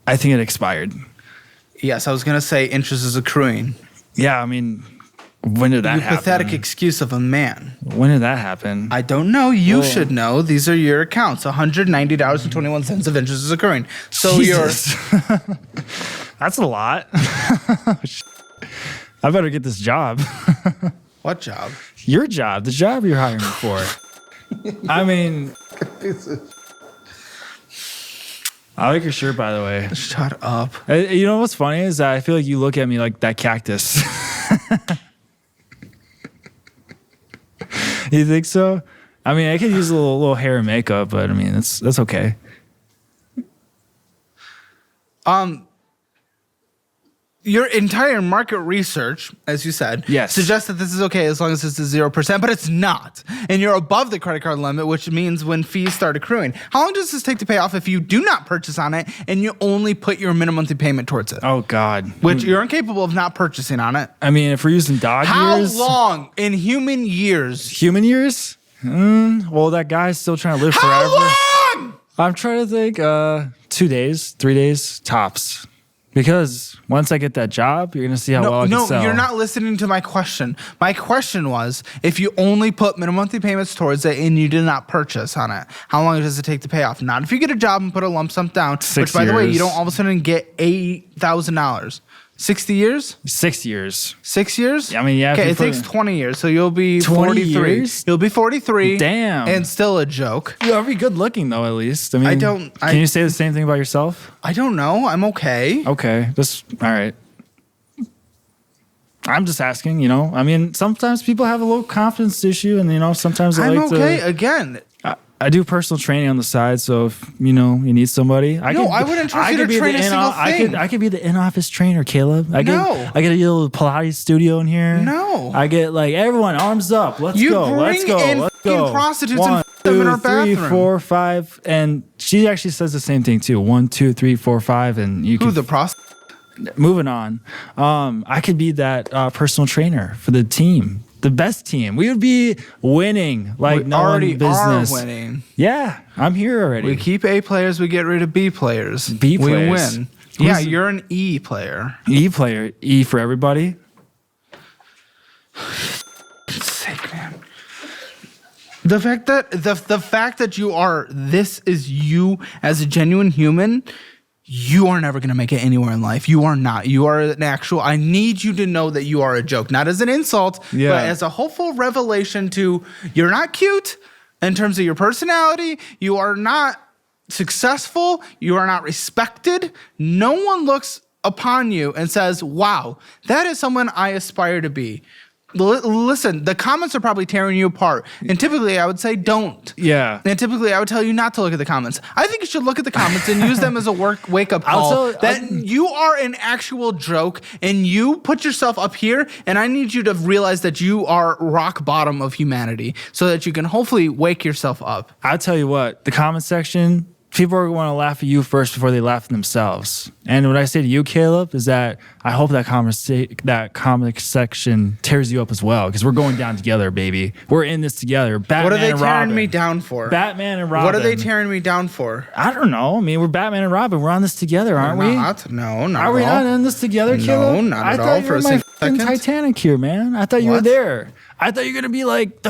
I think it expired. Yes, I was gonna say interest is accruing. Yeah, I mean, when did that happen? Pathetic excuse of a man. When did that happen? I don't know. You should know. These are your accounts. $190.21 of interest is accruing. So Jesus. That's a lot. I better get this job. What job? Your job. The job you're hiring me for. I mean, I like your shirt, by the way. Shut up. You know what's funny is that I feel like you look at me like that cactus. You think so? I mean, I could use a little hair and makeup, but I mean, that's okay. Your entire market research, as you said, Yes. suggests that this is okay as long as it's a 0%, but it's not. And you're above the credit card limit, which means when fees start accruing. How long does this take to pay off if you do not purchase on it and you only put your minimum monthly payment towards it? Oh, God. Which you're incapable of not purchasing on it. I mean, if we're using dog How years. long in human years? Human years? Well, that guy's still trying to live How forever. long? I'm trying to think 2 days, 3 days, tops. Because once I get that job, you're going to see how well I can sell. No, you're not listening to my question. My question was, if you only put minimum monthly payments towards it and you did not purchase on it, how long does it take to pay off? Not if you get a job and put a lump sum down, 6 which, by the way, years. you don't all of a sudden get $8,000. 60 years? 6 years. 6 years? I mean, yeah. Okay, it takes 20 years, so you'll be 20 43. years? You'll be 43. Damn. And still a joke. You're very good looking, though, at least. I mean, can you say the same thing about yourself? I don't know. I'm okay. Okay. Just, all right. I'm just asking, you know. I mean, sometimes people have a low confidence issue, and, you know, sometimes I I'm like okay. to. Again, I do personal training on the side, so if you know you need somebody, I wouldn't trust you to train a single thing. I could be the in-office trainer, Caleb. I get No. a little Pilates studio in here. No. I get like everyone arms up. Let's You go. Let's bring go. in Let's fucking go. prostitutes 1, and f them in 2, our 3, bathroom. 4, 5, and she actually says the same thing too. 1, 2, 3, 4, 5, and you who can. the prostitute? Moving on, I could be that personal trainer for the team. The best team. We would be winning like We no one in business. are winning. Yeah, I'm here already. We keep A players, we get rid of B players. B We players. win. Who's Yeah, the- you're an E player. E player. E for everybody. Sick, man. The fact that you are, this is you as a genuine human, you are never going to make it anywhere in life. You are not. You are an actual, I need you to know that you are a joke. Not as an insult, Yeah. but as a hopeful revelation to, you're not cute in terms of your personality. You are not successful, you are not respected. No one looks upon you and says, wow, that is someone I aspire to be. Listen, the comments are probably tearing you apart. And typically I would say don't. Yeah. And typically I would tell you not to look at the comments. I think you should look at the comments and use them as a wake-up call that you are an actual joke and you put yourself up here, and I need you to realize that you are rock bottom of humanity so that you can hopefully wake yourself up. I'll tell you what, the comment section, people are going to laugh at you first before they laugh at themselves. And what I say to you, Caleb, is that I hope that comment section tears you up as well, because we're going down together, baby. We're in this together. Batman What are they and tearing Robin. me down for? Batman and Robin. What are they tearing me down for? I don't know. I mean, we're Batman and Robin. We're on this together, aren't we? No, not Are we at all. not in this together, No, Caleb? not at I all thought you for were a my second. Titanic here, man. I thought you were What? there. I thought you were going to be like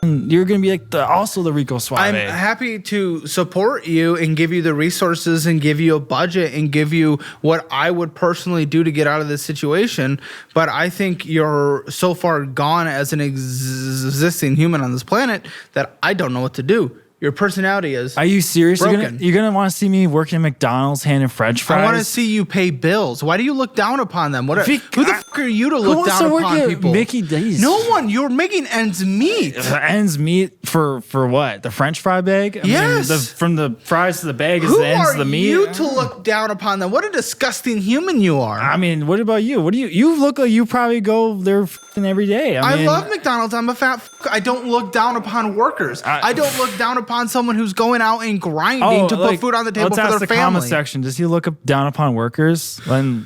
you're going to be like also the Rico Suave. I'm happy to support you and give you the resources and give you a budget and give you what I would personally do to get out of this situation. But I think you're so far gone as an existing human on this planet that I don't know what to do. Your personality is. Are you serious? broken. You're gonna want to see me working at McDonald's handing French fries? I want to see you pay bills. Why do you look down upon them? Who the fuck are you to Who look wants down to work upon at people? Mickey D's? No one. You're making ends meet. Ends meet for what? The French fry bag? I Yes. mean, from the fries to the bag is Who the ends are of the meat. you to look down upon them? What a disgusting human you are. I mean, what about you? What do you look like? You probably go there every day. I mean, love McDonald's. I'm a fat fuck. I don't look down upon workers. I don't look down upon someone who's going out and grinding to put food on the table let's for ask their the family. comment section. Does he look down upon workers? And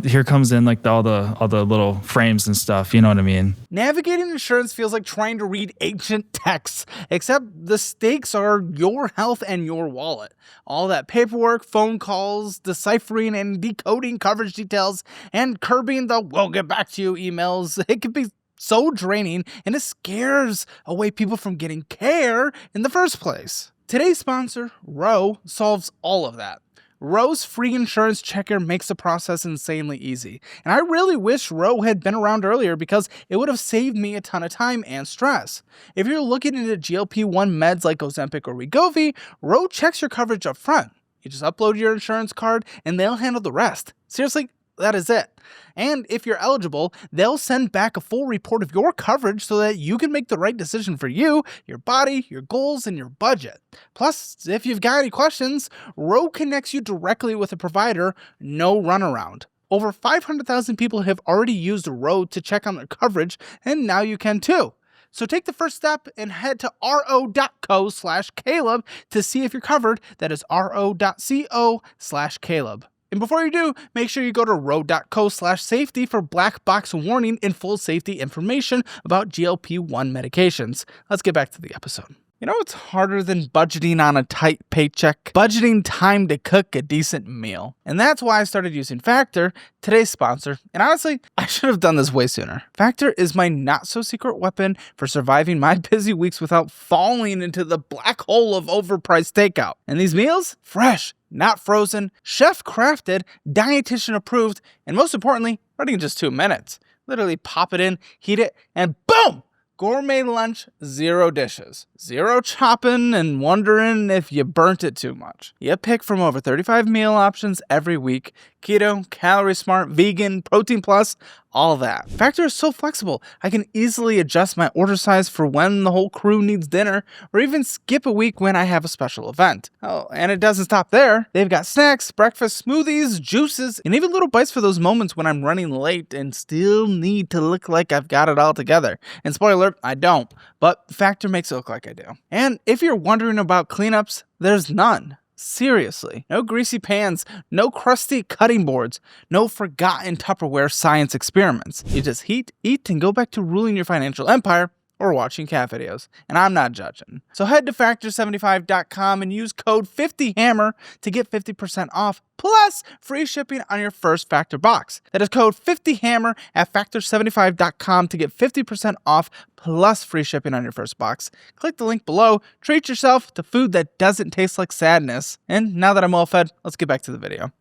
here comes in like all the little frames and stuff. You know what I mean? Navigating insurance feels like trying to read ancient texts, except the stakes are your health and your wallet. All that paperwork, phone calls, deciphering and decoding coverage details, and curbing the "we'll get back to you" emails. It can be so draining, and it scares away people from getting care in the first place. Today's sponsor, Row, solves all of that. Row's free insurance checker makes the process insanely easy. And I really wish Row had been around earlier because it would have saved me a ton of time and stress. If you're looking into GLP-1 meds like Ozempic or Wegovy, Row checks your coverage up front. You just upload your insurance card and they'll handle the rest. Seriously, that is it. And if you're eligible, they'll send back a full report of your coverage so that you can make the right decision for you, your body, your goals, and your budget. Plus, if you've got any questions, Row connects you directly with a provider, no runaround. Over 500,000 people have already used Row to check on their coverage, and now you can too. So take the first step and head to ro.co/Caleb to see if you're covered. That is ro.co/Caleb. And before you do, make sure you go to row.co/safety for black box warning and full safety information about GLP-1 medications. Let's get back to the episode. You know what's harder than budgeting on a tight paycheck? Budgeting time to cook a decent meal. And that's why I started using Factor, today's sponsor. And honestly, I should have done this way sooner. Factor is my not-so-secret weapon for surviving my busy weeks without falling into the black hole of overpriced takeout. And these meals? Fresh, not frozen, chef-crafted, dietitian-approved, and most importantly, ready in just 2 minutes. Literally pop it in, heat it, and boom! Gourmet lunch, 0 dishes. 0 chopping and wondering if you burnt it too much. You pick from over 35 meal options every week. Keto, calorie smart, vegan, protein plus, all that. Factor is so flexible, I can easily adjust my order size for when the whole crew needs dinner, or even skip a week when I have a special event. Oh, and it doesn't stop there. They've got snacks, breakfast, smoothies, juices, and even little bites for those moments when I'm running late and still need to look like I've got it all together. And spoiler alert, I don't, but Factor makes it look like I do. And if you're wondering about cleanups, there's none. Seriously. No greasy pans, no crusty cutting boards, no forgotten Tupperware science experiments. You just heat, eat, and go back to ruling your financial empire or watching cat videos. And I'm not judging. So head to factor75.com and use code 50HAMMER to get 50% off plus free shipping on your first Factor box. That is code 50HAMMER at factor75.com to get 50% off plus free shipping on your first box. Click the link below, treat yourself to food that doesn't taste like sadness. And now that I'm all fed, let's get back to the video.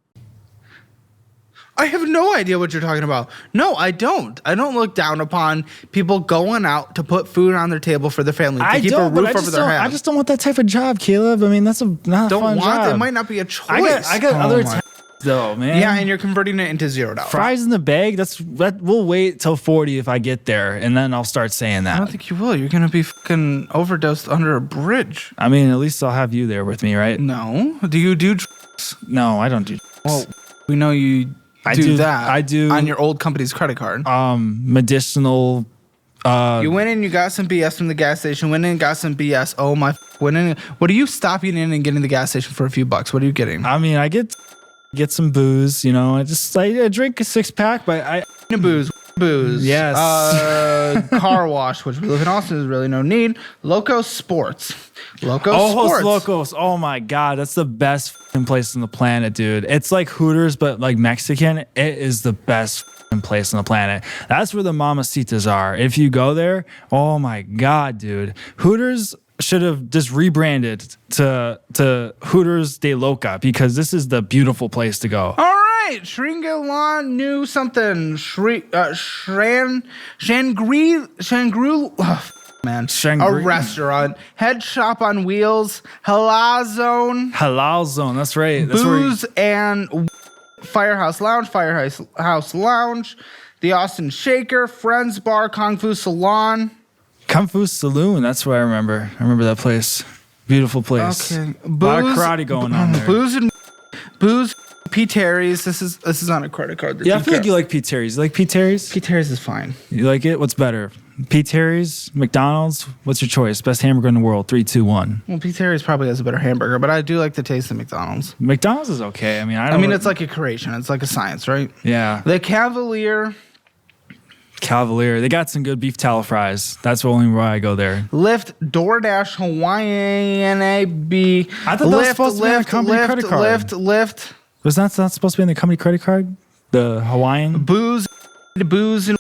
I have no idea what you're talking about. No, I don't. I don't look down upon people going out to put food on their table for their family, to keep a roof over their head. I just don't want that type of job, Caleb. I mean, that's not a fun job. It might not be a choice. I got other tasks though, man. Yeah, and you're converting it into $0. Fries in the bag. That we'll wait till 40 if I get there, and then I'll start saying that. I don't think you will. You're gonna be fucking overdosed under a bridge. I mean, at least I'll have you there with me, right? No. Do you do drugs? No, I don't do. Well, we know you. I do that. I do on your old company's credit card. Medicinal. You went in, you got some BS from the gas station. Went in, got some BS. Oh my! Went in. What are you stopping in and getting the gas station for a few bucks? What are you getting? I mean, I get some booze. You know, I drink a 6-pack, but I booze. Yes. Car wash, which we live in Austin, is really no need. Loco Sports. Sports. Locos. Oh my God, that's the best place on the planet, dude. It's like Hooters, but like Mexican. It is the best place on the planet. That's where the mamacitas are. If you go there, oh my God, dude. Hooters should have just rebranded to Hooters de Loca, because this is the beautiful place to go. All right, Shangri-La knew something. Shangri, man. A restaurant, head shop on wheels, Halal Zone, That's right. That's booze and Firehouse Lounge, the Austin Shaker, Friends Bar, Kung Fu Salon. Kung Fu Saloon, that's what I remember. I remember that place. Beautiful place. Okay. A lot of karate going on there. Booze, P. Terry's. This is on a credit card. Yeah, I feel like you like P. Terry's. You like P. Terry's? P. Terry's is fine. You like it? What's better? P. Terry's, McDonald's? What's your choice? Best hamburger in the world. 3, 2, 1. Well, P. Terry's probably has a better hamburger, but I do like the taste of McDonald's. McDonald's is okay. I mean, it's like a creation. It's like a science, right? Yeah. The Cavalier. They got some good beef tallow fries. That's the only why I go there. Lyft, DoorDash, Hawaiian AB. I thought that was supposed to be on the company credit card. Lyft. Was that not supposed to be on the company credit card? The Hawaiian? Booze and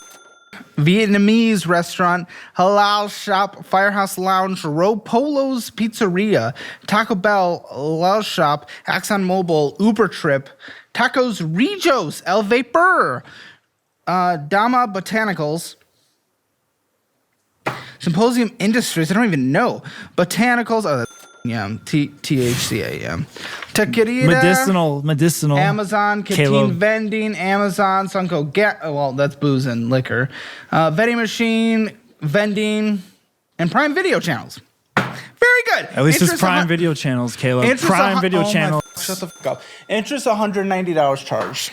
Vietnamese restaurant, Halal Shop, Firehouse Lounge, Ro Polo's Pizzeria, Taco Bell, Halal Shop, Axon Mobile, Uber Trip, Tacos Regos, El Vapor, Dama Botanicals, Symposium Industries, I don't even know. Botanicals, THCA, Taqueria, medicinal. Amazon, Canteen Vending, Amazon, Sunco well, that's booze and liquor. Vending machine, vending, and Prime Video channels. Very good. At least it's Prime Video channels, Caleb. Prime Video channels. Shut the fuck up. Interest $190 charged.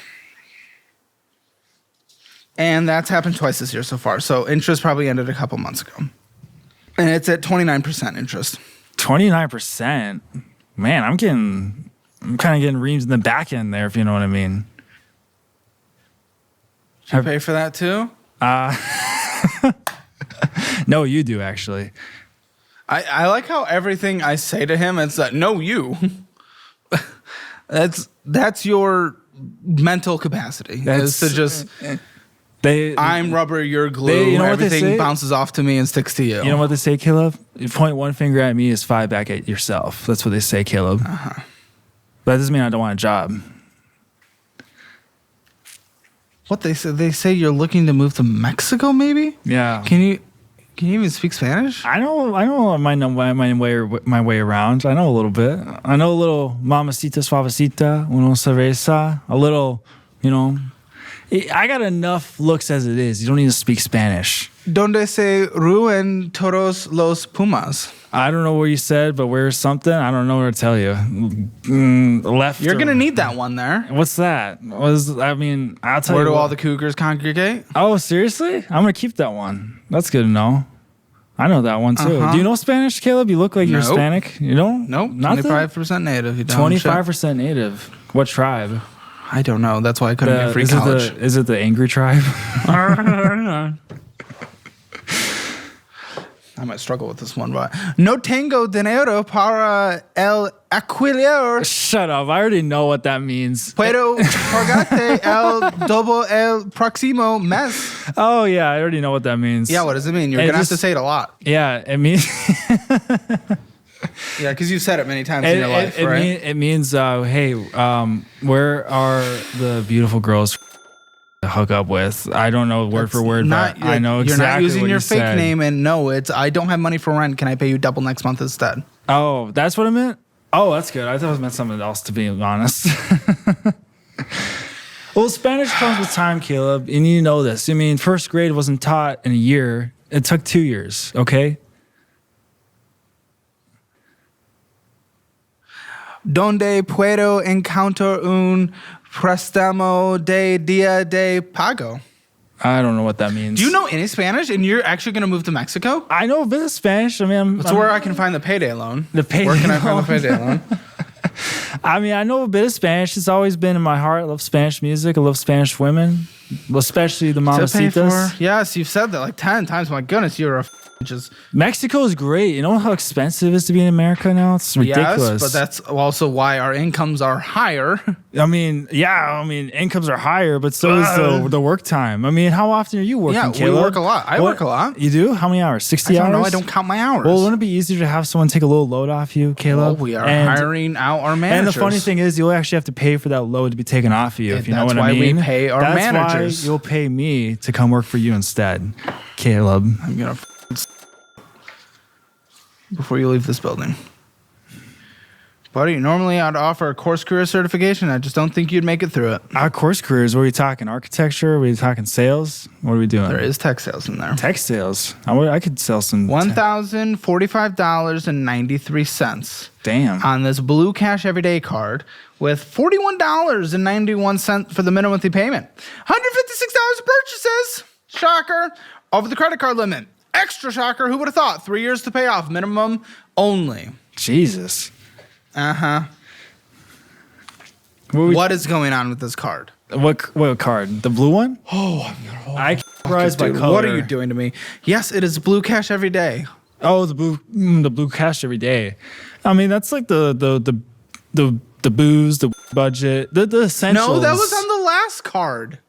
And that's happened twice this year so far. So interest probably ended a couple months ago. And it's at 29% interest. 29%? Man, I'm kind of getting reams in the back end there, if you know what I mean. Should you pay for that too? No, you do, actually. I like how everything I say to him, it's like, no, you. That's your mental capacity. Is to just... I'm rubber, you're glue. Everything bounces off to me and sticks to you. You know what they say, Caleb? You point one finger at me is 5 back at yourself. That's what they say, Caleb. Uh-huh. But that doesn't mean I don't want a job. What they say you're looking to move to Mexico, maybe? Yeah. Can you even speak Spanish? I know my way around. I know a little bit. I know a little mamacita suavecita, uno cerveza, a little, I got enough looks as it is. You don't need to speak Spanish. Donde se ruin todos los Pumas? I don't know what you said, but where's something? I don't know where to tell you. Left. You're going to need that one there. What's that? I'll tell you. Where do all the Cougars congregate? Oh, seriously? I'm going to keep that one. That's good to know. I know that one too. Do you know Spanish, Caleb? You look like you're Hispanic. You don't? Nope. 25% native. 25% native. What tribe? I don't know. That's why I couldn't get free college. Is it the angry tribe? I might struggle with this one, but no tengo dinero para el alquiler. Shut up. I already know what that means. Pero pagate el doble el próximo mes. Oh, yeah. I already know what that means. Yeah, what does it mean? You're going to have to say it a lot. Yeah, it means... Yeah, because you've said it many times in your life, right? It means, hey, where are the beautiful girls to hook up with. I don't know word for word, but I know exactly you're not using what your you fake said. name, and no, it's I don't have money for rent. Can I pay you double next month instead? Oh, that's what it meant? Oh, that's good. I thought it meant something else, to be honest. Well, Spanish comes with time, Caleb, and you know this. I mean, first grade wasn't taught in a year. It took 2 years, okay? Donde puedo encontrar un préstamo de día de pago? I don't know what that means. Do you know any Spanish? And you're actually going to move to Mexico? I know a bit of Spanish. I mean, That's where I can find the payday loan. The payday Where can I loan. find the payday loan? I mean, I know a bit of Spanish. It's always been in my heart. I love Spanish music. I love Spanish women, especially the To pay for? mamacitas. Yes, you've said that like 10 times. My goodness, you're a just Mexico is great. You know how expensive it is to be in America now? It's ridiculous. Yes, but that's also why our incomes are higher. I mean, incomes are higher, but so is the work time. I mean, how often are you working, Yeah, Caleb? we work a lot. I work a lot. You do? How many hours? 60 I hours? don't know. I don't count my hours. Well, wouldn't it be easier to have someone take a little load off you, Caleb? Well, we are And- hiring out our managers. And the funny thing is, you'll actually have to pay for that load to be taken off of you, if you know That's what I why mean. we pay our That's managers. why you'll pay me to come work for you instead, Caleb. I'm gonna before you leave this building. Buddy, normally I'd offer a course career certification. I just don't think you'd make it through it. Our course careers, what are we talking? Architecture? Are we talking sales? What are we doing? There is tech sales in there. Tech sales. I could sell some. $1,045.93 Damn. on this Blue Cash Everyday card with $41.91 for the minimum monthly payment. $156 purchases. Shocker. Over the credit card limit. Extra shocker. Who would have thought? 3 years to pay off. Minimum only. Jesus. Uh-huh. What is going on with this card? What card? The blue one? Oh, I categorize by dude, color. what are you doing to me? Yes, it is Blue Cash every day. Oh, the blue cash every day. I mean, that's like the booze, the budget, the essentials. No, that was on the last card.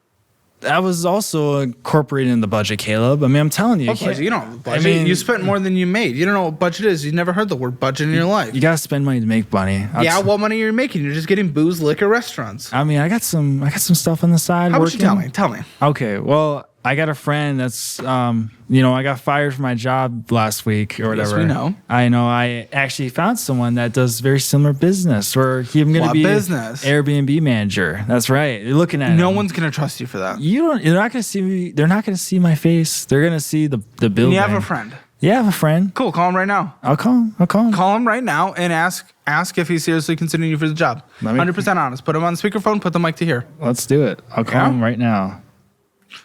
That was also incorporated in the budget, Caleb. I mean, I'm telling you. What budget? You don't have a budget. I mean, you spent more than you made. You don't know what budget is. You've never heard the word budget in your life. You gotta spend money to make money. Yeah, what money are you making? You're just getting booze, liquor, restaurants. I mean, I got some stuff on the side. How about working. you tell me? Tell me. Okay, well, I got a friend that's, I got fired from my job last week or whatever. Yes, we know. I know. I actually found someone that does very similar business. Where I'm going to What be business? Airbnb manager. That's right. You're looking at No him. one's gonna trust you for that. You're not going to see me. They're not going to see my face. They're going to see the building. You have a friend. Yeah, I have a friend. Cool. Call him right now. I'll call him. Call him right now and ask if he's seriously considering you for the job. 100% honest. Put him on speakerphone. Put the mic to here. Let's do it. I'll call him right now.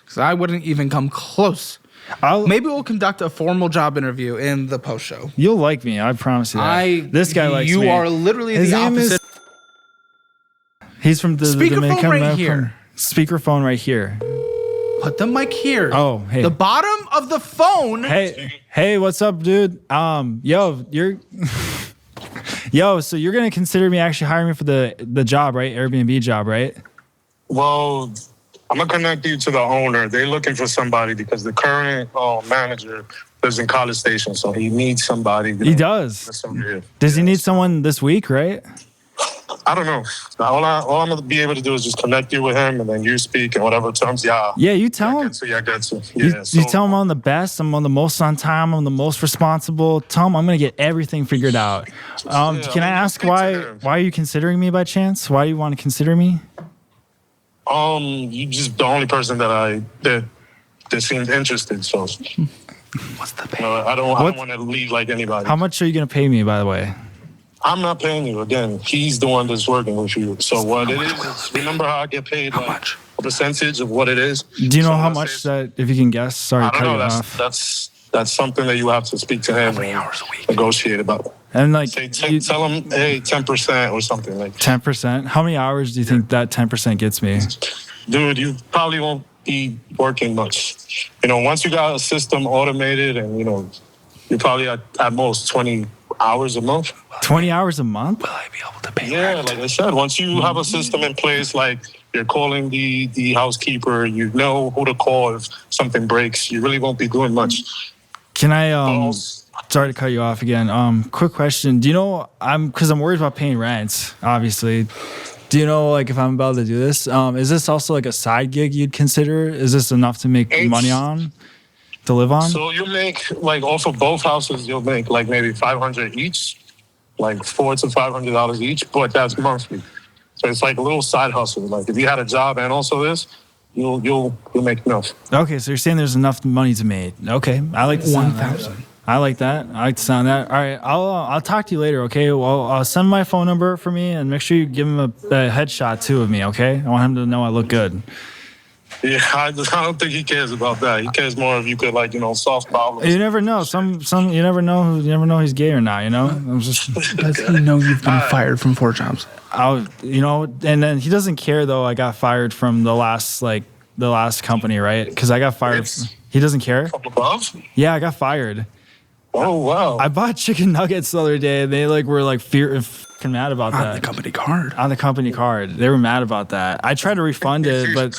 Because I wouldn't even come close. Maybe we'll conduct a formal job interview in the post show. You'll like me. I promise you that. This guy likes me. You are literally His the name is- opposite. He's from the Speakerphone Dominican right Republic. here. Speakerphone right here. Put the mic here. Oh, hey. The bottom of the phone. Hey, what's up, dude? So you're gonna consider me actually hiring me for the job, right? Airbnb job, right? Well, I'm gonna connect you to the owner. They're looking for somebody because the current manager lives in College Station, so he needs somebody. He does. Does he need someone this week, right? I don't know. All I'm gonna be able to do is just connect you with him, and then you speak and whatever terms. Yeah. Yeah, you tell him. I get to. You Yeah. tell him I'm the best. I'm on the most on time. I'm the most responsible. Tell him I'm gonna get everything figured out. Can I ask speak to why? him. Why are you considering me by chance? Why do you want to consider me? You just the only person that seemed interested. So What's the pay? I don't want to leave like anybody. How much are you gonna pay me, by the way? I'm not paying you. Again, he's the one that's working with you. So what it is, remember how I get paid much? a percentage of what it is? Do you know So how let's much say- that? If you can guess. Sorry, I to don't cut know. you off. That's something that you have to speak to him How many and hours a week? negotiate about. And like Say, tell him, hey, 10% or something like. 10%. How many hours do you think that 10% gets me? Dude, you probably won't be working much. Once you got a system automated, and you're probably at most 20 hours a month. 20 hours a month? Will I be able to pay Yeah, rent? like I said, once you have a system in place, like you're calling the housekeeper, you know who to call if something breaks. You really won't be doing much. Can I sorry to cut you off again. Quick question. Do you know because I'm worried about paying rent, obviously. Do you know, like, if I'm about to do this, is this also like a side gig you'd consider? Is this enough to make money on, to live on? So you make, like, off of both houses, you'll make like maybe $500 each, like $400 to $500 each, but that's monthly. So it's like a little side hustle. Like if you had a job and also this, you'll make enough. Okay, so you're saying there's enough money to make. Okay, I like the sound of that. 1,000. I like that. I like the sound of that. All right, I'll talk to you later. Okay, well, send my phone number for me and make sure you give him a headshot too of me. Okay, I want him to know I look good. Yeah, I don't think he cares about that. He cares more if you could, like, solve problems. You never know. Some you never know he's gay or not. I'm just. Does he know you've been fired from 4 jobs? And then he doesn't care though. I got fired from the last company, right? Because I got fired. He doesn't care. From above? Yeah, I got fired. Oh wow! I bought chicken nuggets the other day. And they were like fucking mad about that. On the company card. On the company card, they were mad about that. I tried to refund it, but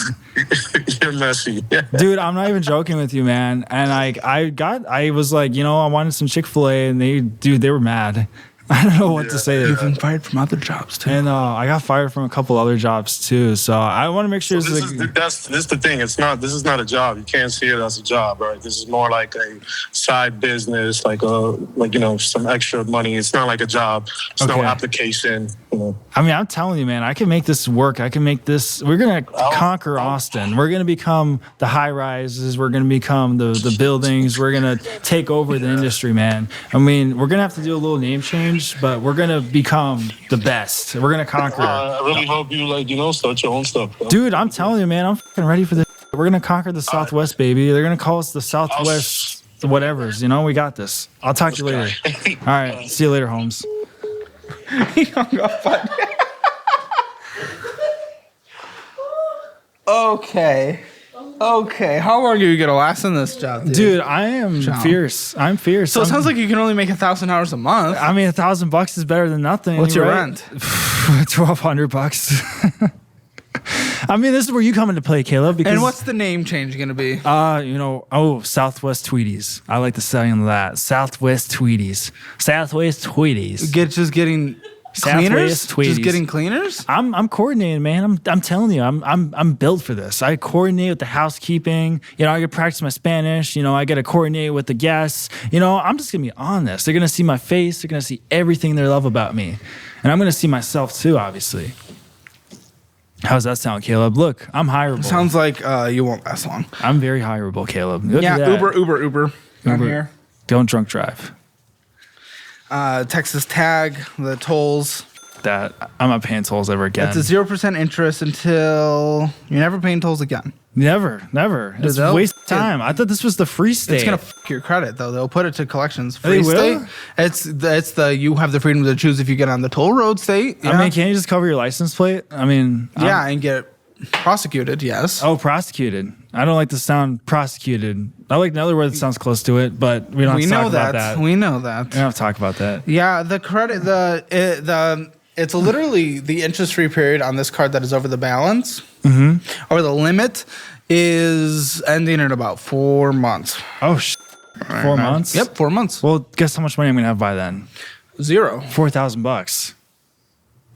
you're messy, dude. I'm not even joking with you, man. And I was like, I wanted some Chick-fil-A, and they were mad. I don't know what to say. You've been fired from other jobs too. And I got fired from a couple other jobs too. So I want to make sure this is the thing. This is not a job. You can't see it as a job, right? This is more like a side business, like some extra money. It's not like a job. It's no application. I mean, I'm telling you, man, I can make this work. I can make this. We're gonna conquer Austin. We're gonna become the high rises. We're gonna become the buildings. We're gonna take over the industry, man. I mean, we're gonna have to do a little name change, but we're gonna become the best. We're gonna conquer. I really hope you start your own stuff, bro. Dude, I'm telling you, man, I'm fucking ready for this. We're gonna conquer the Southwest, baby. They're gonna call us the Southwest, the whatevers. We got this. I'll talk to you later. All right, see you later, Holmes. He hung up on Okay. How long are you gonna last in this job, dude? I am fierce. I'm fierce. So it sounds like you can only make $1,000 a month. I mean, $1,000 is better than nothing. What's your right? rent? $1,200. I mean, this is where you come into play, Caleb. Because, and what's the name change gonna be? Southwest Tweeties. I like the sound of that. Southwest Tweeties. Just getting cleaners. Just getting cleaners. I'm coordinating, man. I'm telling you, I'm built for this. I coordinate with the housekeeping. I get practice my Spanish. I got to coordinate with the guests. I'm just gonna be on this. They're gonna see my face. They're gonna see everything they love about me, and I'm gonna see myself too, obviously. How's that sound, Caleb? Look, I'm hireable. Sounds like you won't last long. I'm very hireable, Caleb. Look at that. Uber. I'm here. Don't drunk drive. Texas tag, the tolls. That I'm not paying tolls ever again. It's a 0% interest until you're never paying tolls again. Never. It's a waste of time. I thought this was the free state. It's gonna fuck your credit though. They'll put it to collections. Free state. It's you have the freedom to choose if you get on the toll road state. Yeah. I mean, can't you just cover your license plate? I mean, and get prosecuted. Yes. Oh, prosecuted. I don't like the sound prosecuted. I like another word that sounds close to it, but we don't have to talk about that. We know that. We don't have to talk about that. Yeah, the credit, it's literally the interest-free period on this card that is over the balance, or the limit, is ending in about 4 months. Oh, 4 months? Yep, 4 months. Well, guess how much money I'm gonna have by then? 0. $4,000.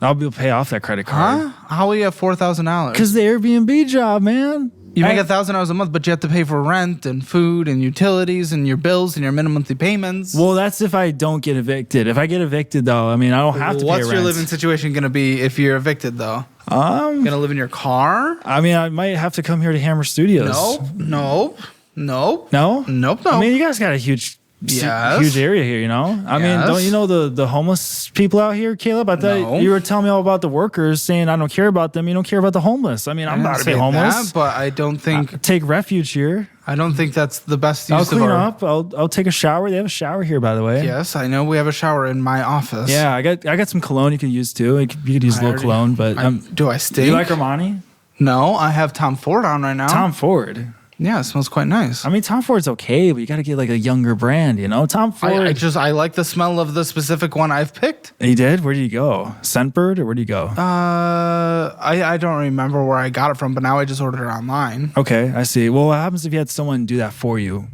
I'll be able to pay off that credit card. Huh? How will you have $4,000? Because the Airbnb job, man. You make $1,000 a month, but you have to pay for rent and food and utilities and your bills and your minimum monthly payments. Well, that's if I don't get evicted. If I get evicted, though, I mean, I don't have to pay rent. What's your living situation going to be if you're evicted, though? Going to live in your car? I mean, I might have to come here to Hammer Studios. Nope. No? Nope. I mean, you guys got a huge area here, I mean, don't you know the homeless people out here, Caleb? I thought you were telling me all about the workers, saying I don't care about them. You don't care about the homeless. I mean, I'm about to be homeless, but I don't think take refuge here. I don't think that's the best use. I'll clean up. I'll take a shower. They have a shower here, by the way. Yes, I know. We have a shower in my office. Yeah, I got some cologne you could use too. You could use a little cologne, but do I stink? Do you like Armani? No, I have Tom Ford on right now. Tom Ford. Yeah, it smells quite nice. I mean, Tom Ford's okay, but you got to get like a younger brand, Tom Ford. I like the smell of the specific one I've picked. You did? Where did you go? Scentbird, or where did you go? I don't remember where I got it from, but now I just ordered it online. Okay, I see. Well, what happens if you had someone do that for you,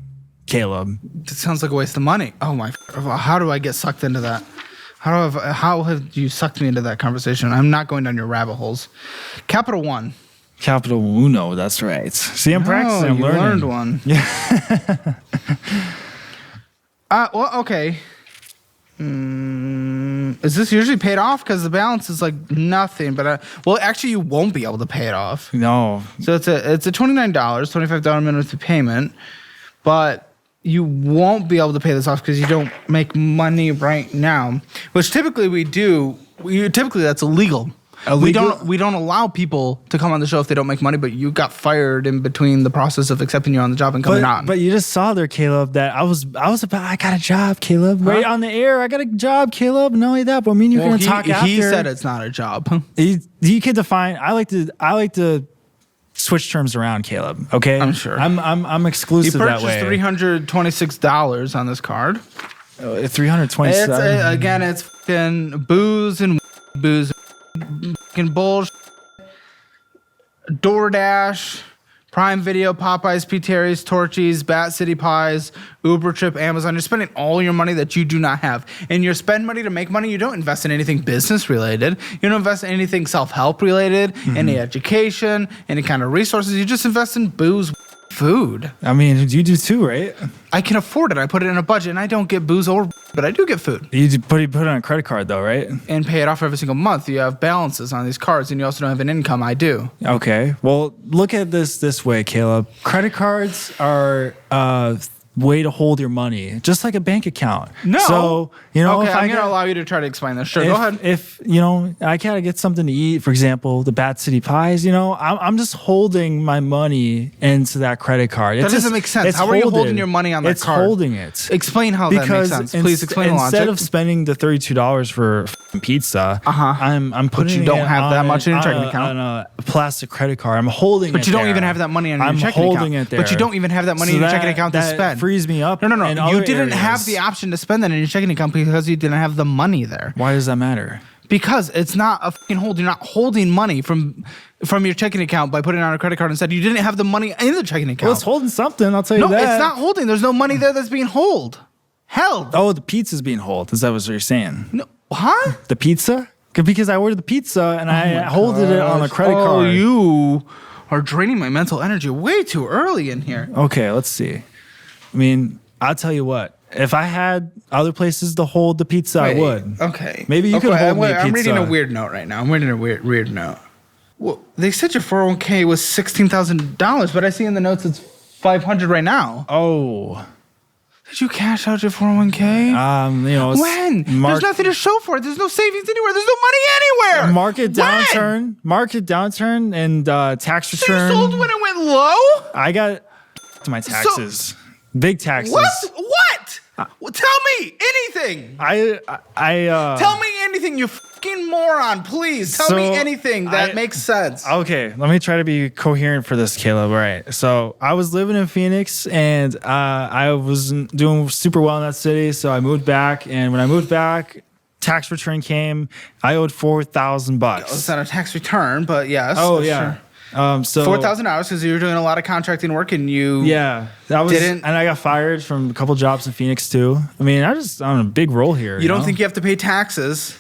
Caleb? It sounds like a waste of money. Oh my! How do I get sucked into that? How have you sucked me into that conversation? I'm not going down your rabbit holes. Capital One. Capital Uno, that's right. See, I'm practicing. I'm you learning. learned one. Yeah. Well, okay. Is this usually paid off? Because the balance is like nothing. But well, actually, you won't be able to pay it off. No. So it's a $29, $25 minimum payment, but you won't be able to pay this off because you don't make money right now. Which typically we do. Typically that's illegal. We don't allow people to come on the show if they don't make money, but you got fired in between the process of accepting you on the job and coming on. But you just saw there, Caleb, that I got a job, Caleb. Right on the air, I got a job, Caleb. Not only that, but me and you're gonna talk after. He said it's not a job. You can define. I like to switch terms around, Caleb. Okay, I'm sure. I'm exclusive that way. You purchased $326 on this card. $327. Again, it's fucking booze and fucking bullshit. DoorDash, Prime Video, Popeyes, P. Terry's, Torchy's, Bat City Pies, Uber Trip, Amazon. You're spending all your money that you do not have. And you spend money to make money. You don't invest in anything business related. You don't invest in anything self-help related, any education, any kind of resources. You just invest in booze, food. I mean, you do too, right? I can afford it. I put it in a budget, and I don't get booze but I do get food. You put it on a credit card, though, right? And pay it off every single month. You have balances on these cards, and you also don't have an income. I do. Okay. Well, look at this way, Caleb. Credit cards are way to hold your money, just like a bank account. No. So, okay, I'm going to allow you to try to explain this. Sure, go ahead. If, I gotta get something to eat, for example, the Bat City Pies, I'm just holding my money into that credit card. That doesn't make sense. How are you holding your money on that card? It's holding it. Explain how that makes sense. Please explain the logic. Instead of spending the $32 for pizza, I'm putting you don't have that much in your checking account. On a plastic credit card. I'm holding it. But you don't even have that money on your checking account. I'm holding it there. But you don't even have that money in your checking account to spend. Frees me up. No. You didn't have the option to spend that in your checking account because you didn't have the money there. Why does that matter? Because it's not a fucking hold. You're not holding money from your checking account by putting it on a credit card. Instead, you didn't have the money in the checking account. Well, it's holding something. I'll tell you that. No, it's not holding. There's no money there that's being held. Oh, the pizza's being held. Is that what you're saying? No, huh? The pizza? Because I ordered the pizza and I holded it on a credit card. You are draining my mental energy way too early in here. Okay, let's see. I mean, I'll tell you what. If I had other places to hold the pizza, I would. Okay. Maybe you could hold me a pizza. I'm reading a weird note right now. I'm reading a weird note. Well, they said your 401k was $16,000, but I see in the notes it's $500 right now. Oh. Did you cash out your 401k? When? There's nothing to show for it. There's no savings anywhere. There's no money anywhere. Market downturn, and tax return. So you sold when it went low? I got to my taxes. Big taxes. What? Well, tell me anything. Tell me anything, you fucking moron. Please tell me anything that makes sense. Okay, let me try to be coherent for this, Caleb. All right. So I was living in Phoenix, and I wasn't doing super well in that city, so I moved back. And when I moved back, tax return came. I owed $4,000. It's not a tax return, but yes. Oh yeah. Sure. So $4,000 because you were doing a lot of contracting work and you and I got fired from a couple jobs in Phoenix too. I mean, I'm on a big roll here. You don't think you have to pay taxes?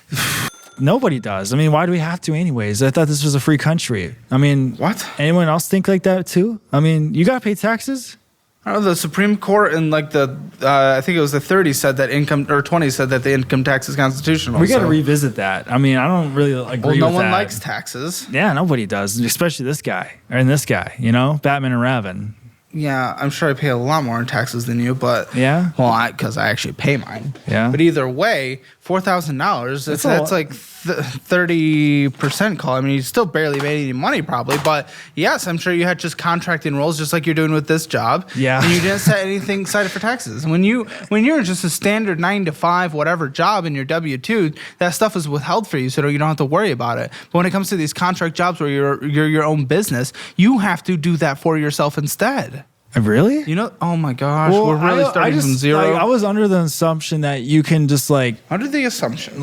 Nobody does. I mean, why do we have to anyways? I thought this was a free country. I mean, what? Anyone else think like that too? I mean, you gotta pay taxes. I don't know, the Supreme Court in I think it was the 30s said that 20s said that the income tax is constitutional. We got to revisit that. I mean, I don't really agree with that. Well, no one likes taxes. Yeah, nobody does, especially this guy, Batman and Raven. Yeah, I'm sure I pay a lot more in taxes than you, but because I actually pay mine. Yeah. But either way, $4,000. That's like 30% call. I mean, you still barely made any money, probably. But yes, I'm sure you had just contracting roles, just like you're doing with this job. Yeah. And you didn't set anything aside for taxes. When you're just a standard 9 to 5 whatever job in your W-2, that stuff is withheld for you, so you don't have to worry about it. But when it comes to these contract jobs where you're your own business, you have to do that for yourself instead. Really? Oh my gosh, we're really starting from zero. I was under the assumption that you can just under the assumption,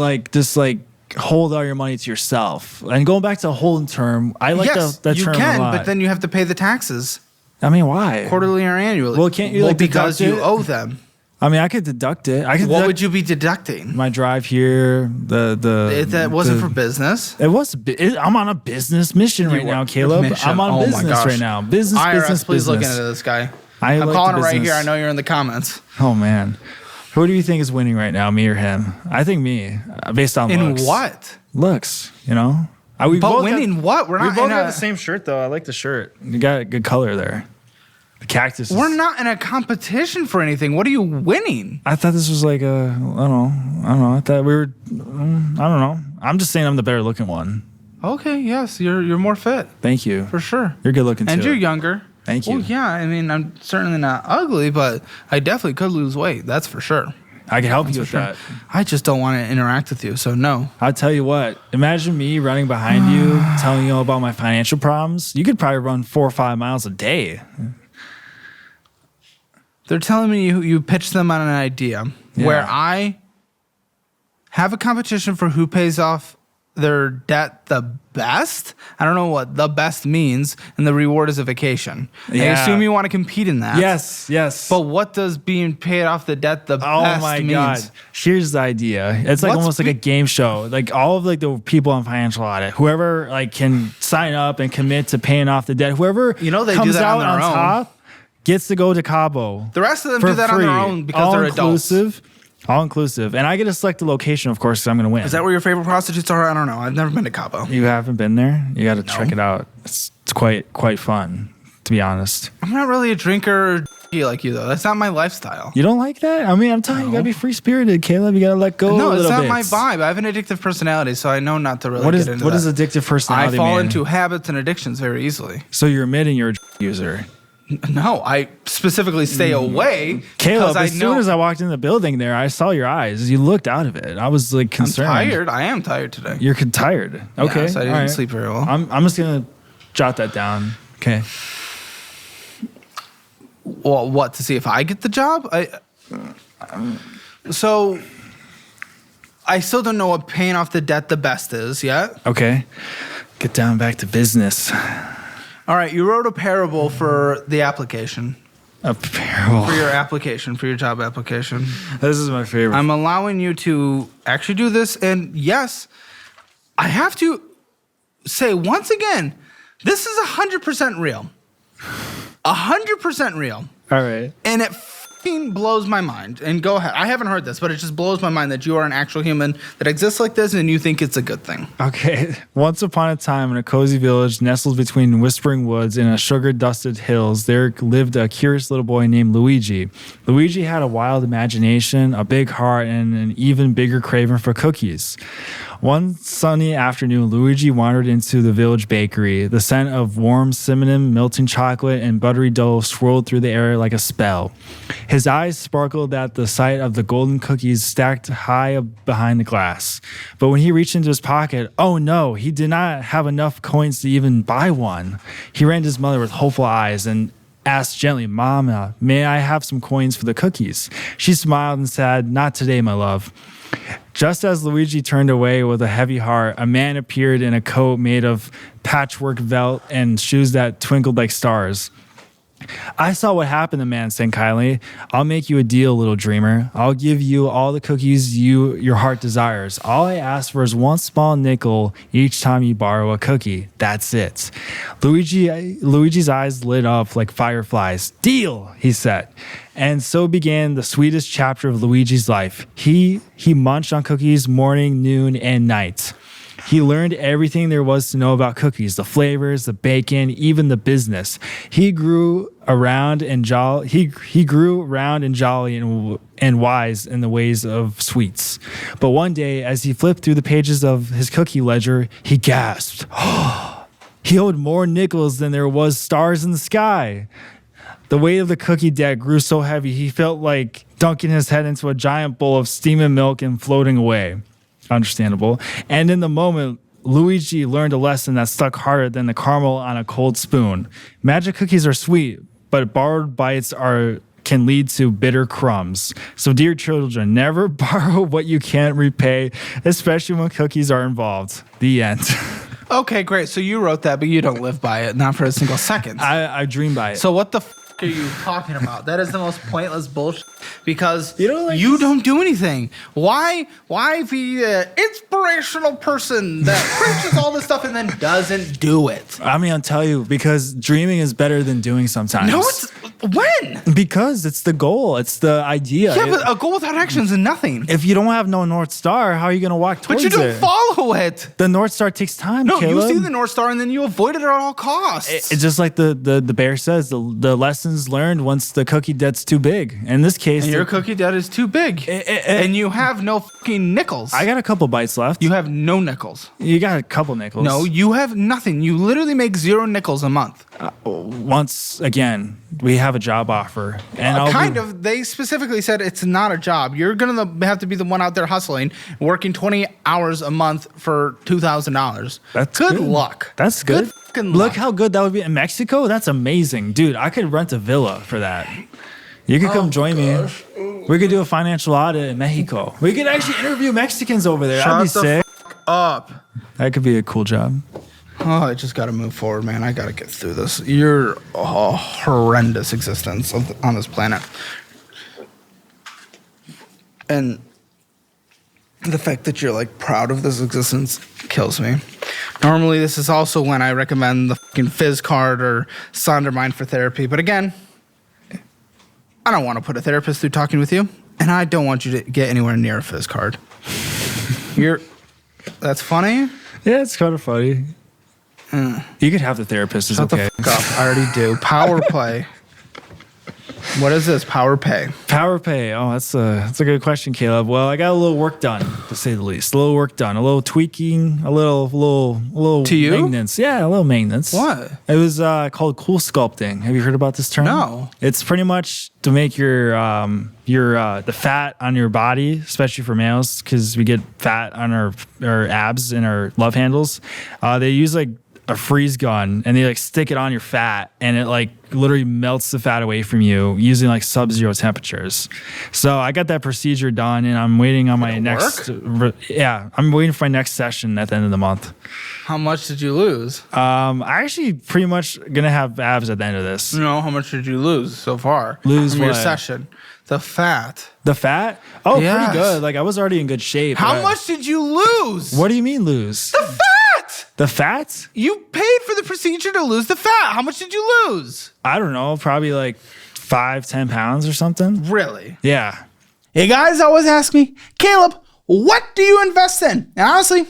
hold all your money to yourself. And going back to the holding term, I like that term a lot. You can, but then you have to pay the taxes. I mean, why? Quarterly or annually. Well, can't you because you owe them. I mean, I could deduct it. What would you be deducting? My drive here, That wasn't for business. It was. I'm on a business mission right now, Caleb. Mission. I'm on Oh my business gosh. right now. Business, IRS, please look business. into this guy. I I'm like calling the it right business. here. I know you're in the comments. Oh man, who do you think is winning right now, me or him? I think me, based on In looks. what? Looks, you know. We But both winning what? We're We not both in got a. the same shirt though. I like the shirt. You got a good color there. The cactus. We're not in a competition for anything. What are you winning? I thought this was like a. I don't know. I thought we were. I don't know. I'm just saying I'm the better looking one. Okay, yes, you're more fit Thank you. for sure. You're good looking too. And you're younger. Thank you. Well, yeah. I mean, I'm certainly not ugly, but I definitely could lose weight. That's for sure. I can help you with Sure. that. I just don't want to interact with you. So no. I'll tell you what. Imagine me running behind you, telling you all about my financial problems. You could probably run 4 or 5 miles a day. They're telling me you pitch them on an idea where Yeah. I have a competition for who pays off their debt the best. I don't know what the best means, and the reward is a vacation. I Yeah. assume you want to compete in that. Yes. But what does being paid off the debt the Oh best my means? god! Here's the idea. It's like What's almost like a game show. Like all of like the people on financial audit, whoever like can sign up and commit to paying off the debt, whoever You know they do comes that out on their own. top gets to go to Cabo. The rest of them for do that on free. their own because all they're adults. inclusive. All inclusive, and I get to select the location, of course, because I'm going to win. Is that where your favorite prostitutes are? I don't know. I've never been to Cabo. You haven't been there? You got to check it out. It's quite fun, to be honest. I'm not really a drinker like you though. That's not my lifestyle. You don't like that? I mean, I'm telling you, you got to be free spirited, Caleb. You got to let go. No, a it's little not bit. my vibe. I have an addictive personality, so I know not to really What is get into what that. is addictive personality? I fall mean? into habits and addictions very easily. So you're admitting you're a user. No, I specifically stay away Caleb, because I as know soon as I walked in the building there, I saw your eyes. You looked out of it. I was like I'm concerned. tired. I am tired today. You're tired. Okay. Yeah, so I didn't all right. sleep very well. I'm just going to jot that down. Okay. Well, what, to see if I get the job? So I still don't know what paying off the debt the best is yet. Okay. Get down back to business. All right, you wrote a parable for the application, A parable. for your application, for your job application. This is my favorite. I'm allowing you to actually do this. And yes, I have to say once again, this is 100% real. 100% real. All right. And it fucking blows my mind. And go ahead. I haven't heard this, but it just blows my mind that you are an actual human that exists like this and you think it's a good thing. Okay. Once upon a time, in a cozy village nestled between whispering woods and a sugar-dusted hills, there lived a curious little boy named Luigi. Luigi had a wild imagination, a big heart, and an even bigger craving for cookies. One sunny afternoon, Luigi wandered into the village bakery. The scent of warm cinnamon, melting chocolate, and buttery dough swirled through the air like a spell. His eyes sparkled at the sight of the golden cookies stacked high behind the glass. But when he reached into his pocket, oh no, he did not have enough coins to even buy one. He ran to his mother with hopeful eyes and asked gently, "Mama, may I have some coins for the cookies?" She smiled and said, "Not today, my love." Just as Luigi turned away with a heavy heart, a man appeared in a coat made of patchwork velvet and shoes that twinkled like stars. "I saw what happened," the man said kindly. "I'll make you a deal, little dreamer. I'll give you all the cookies your heart desires. All I ask for is one small nickel each time you borrow a cookie. That's it." Luigi's eyes lit up like fireflies. "Deal," he said. And so began the sweetest chapter of Luigi's life. He munched on cookies morning, noon, and night. He learned everything there was to know about cookies, the flavors, the bacon, even the business. He grew around and jolly. He grew round and jolly and wise in the ways of sweets. But one day, as he flipped through the pages of his cookie ledger, he gasped. He owed more nickels than there was stars in the sky. The weight of the cookie debt grew so heavy he felt like dunking his head into a giant bowl of steaming milk and floating away. Understandable. And in the moment, Luigi learned a lesson that stuck harder than the caramel on a cold spoon. Magic cookies are sweet, but borrowed bites can lead to bitter crumbs. So dear children, never borrow what you can't repay, especially when cookies are involved. The end. Okay, great. So you wrote that, but you don't live by it, not for a single second. I dream by it. So what the are you talking about? That is the most pointless bullshit because You know, like, you don't do anything. Why be the inspirational person that preaches all this stuff and then doesn't do it? I mean, I'll tell you, because dreaming is better than doing sometimes. No, it's when? Because it's the goal. It's the idea. Yeah, but a goal without action is nothing. If you don't have no North Star, how are you going to walk But towards you don't it? follow it. The North Star takes time, No, Caleb. you see the North Star and then you avoid it at all costs. It's just like the bear says, the lessons learned once the cookie debt's too big. In this case, and your cookie debt is too big. And you have no fucking nickels. I got a couple bites left. You have no nickels. You got a couple nickels. No, you have nothing. You literally make 0 nickels a month. Once again, we have a job offer, and Kind of. They specifically said it's not a job. You're gonna have to be the one out there hustling, working 20 hours a month for $2,000. That's good good. luck. That's good. fucking Look luck. how good that would be in Mexico. That's amazing, dude. I could rent a villa for that. You could come join me. We could do a financial audit in Mexico. We could actually interview Mexicans over there. That'd be Shut the sick. up. That could be a cool job. Oh, I just got to move forward, man. I got to get through this. You're a horrendous existence on this planet. And the fact that you're like proud of this existence kills me. Normally, this is also when I recommend the fucking Fizz card or Sondermind for therapy. But again, I don't want to put a therapist through talking with you. And I don't want you to get anywhere near a Fizz card. That's funny. Yeah, it's kind of funny. You could have the therapist. It's Shut okay. the fuck up. I already do. Power play. What is this? Power pay. Power pay. Oh, that's a good question, Caleb. Well, I got a little work done, to say the least. A little work done, a little tweaking, a little To you? maintenance. Yeah, a little maintenance. What? It was called cool sculpting. Have you heard about this term? No. It's pretty much to make your the fat on your body, especially for males, because we get fat on our abs and our love handles. They use like a freeze gun and they like stick it on your fat and it like literally melts the fat away from you using like sub-zero temperatures. So I got that procedure done and I'm waiting on my next I'm waiting for my next session at the end of the month. How much did you lose? I actually pretty much gonna have abs at the end of this. No, how much did you lose so far? Lose from your what? session? The fat. The fat? Oh, Yes. pretty good. Like I was already in good shape. How but- much did you lose? What do you mean lose? The fat! The fat? You paid for the procedure to lose the fat. How much did you lose? I don't know, probably like 5-10 pounds or something. Really? Yeah. Hey guys always ask me, Caleb, what do you invest in? And honestly,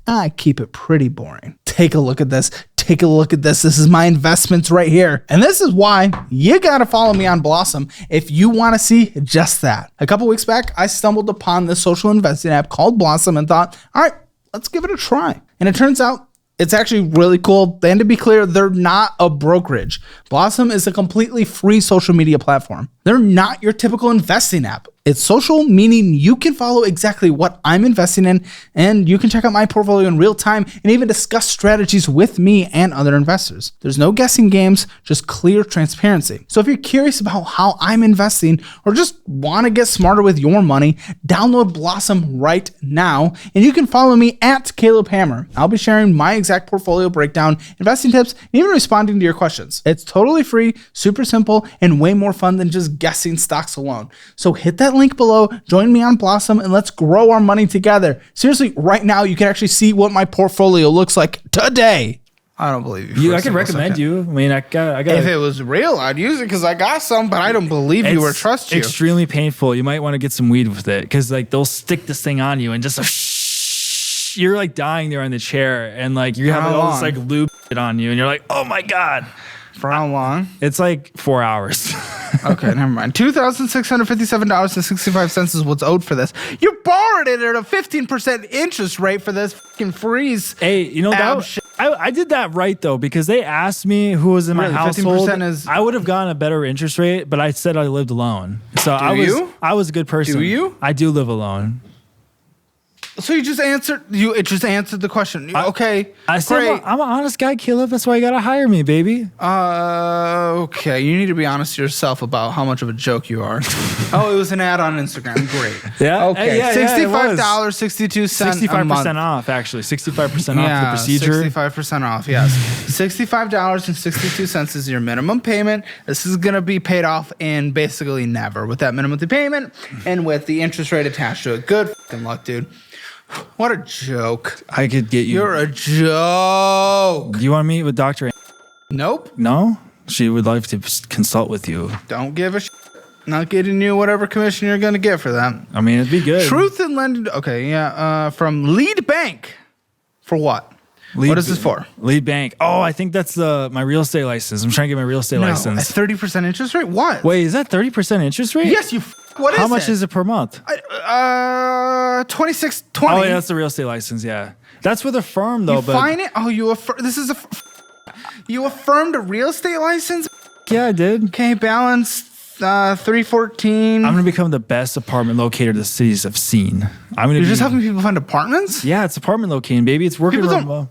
I keep it pretty boring. Take a look at this. Take a look at this. This is my investments right here. And this is why you got to follow me on Blossom if you want to see just that. A couple weeks back, I stumbled upon this social investing app called Blossom and thought, all right, let's give it a try. And it turns out it's actually really cool. And to be clear, they're not a brokerage. Blossom is a completely free social media platform. They're not your typical investing app. It's social, meaning you can follow exactly what I'm investing in, and you can check out my portfolio in real time and even discuss strategies with me and other investors. There's no guessing games, just clear transparency. So if you're curious about how I'm investing or just want to get smarter with your money, download Blossom right now, and you can follow me at Caleb Hammer. I'll be sharing my exact portfolio breakdown, investing tips, and even responding to your questions. It's totally free, super simple, and way more fun than just guessing stocks alone. So hit that link below, join me on Blossom, and let's grow our money together. Seriously, right now you can actually see what my portfolio looks like today. I don't believe you. I can recommend you. I mean, I got. If it was real, I'd use it because I got some, but I don't believe you or trust you. Extremely painful. You might want to get some weed with it because like they'll stick this thing on you and just you're like dying there on the chair and like you have like, all this like lube on you and you're like, oh my God. For how long? It's like 4 hours. Okay, never mind. $2,657.65 is what's owed for this. You borrowed it at a 15% interest rate for this fucking freeze. Hey, you know that I did that right though because they asked me who was in my Really, household. 15% is- I would have gotten a better interest rate, but I said I lived alone. So I you? was a good person. Do you? I do live alone. So you just answered. It just answered the question. Okay. I said great. I'm an honest guy, Caleb. That's why you gotta hire me, baby. Okay. You need to be honest to yourself about how much of a joke you are. Oh, it was an ad on Instagram. Great. Yeah. Okay. Yeah, $65.62 a month. 65% off, actually. 65% off the procedure. 65% off. Yes. $65.62 is your minimum payment. This is gonna be paid off in basically never with that minimum payment and with the interest rate attached to it. Good fucking luck, dude. What a joke. I could get you. You're a joke. Do you want to meet with Dr. Nope. No? She would like to consult with you. Don't give a shit. Not getting you whatever commission you're going to get for that. I mean, it'd be good. Truth in lending. Okay, yeah. From Lead Bank. For what? What is this for? Lead Bank. Oh, I think that's my real estate license. I'm trying to get my real estate license. A 30% interest rate? What? Wait, is that 30% interest rate? Yes, you. What is How much it? is it per month? 26.20. Oh, yeah, that's the real estate license. Yeah, that's with a firm though. You find it? Oh, you affirm. This is you affirmed a real estate license? Yeah, I did. Okay, balance 314. I'm gonna become the best apartment locator the cities have seen. You're just helping people find apartments? Yeah, it's apartment locating, baby. It's working. I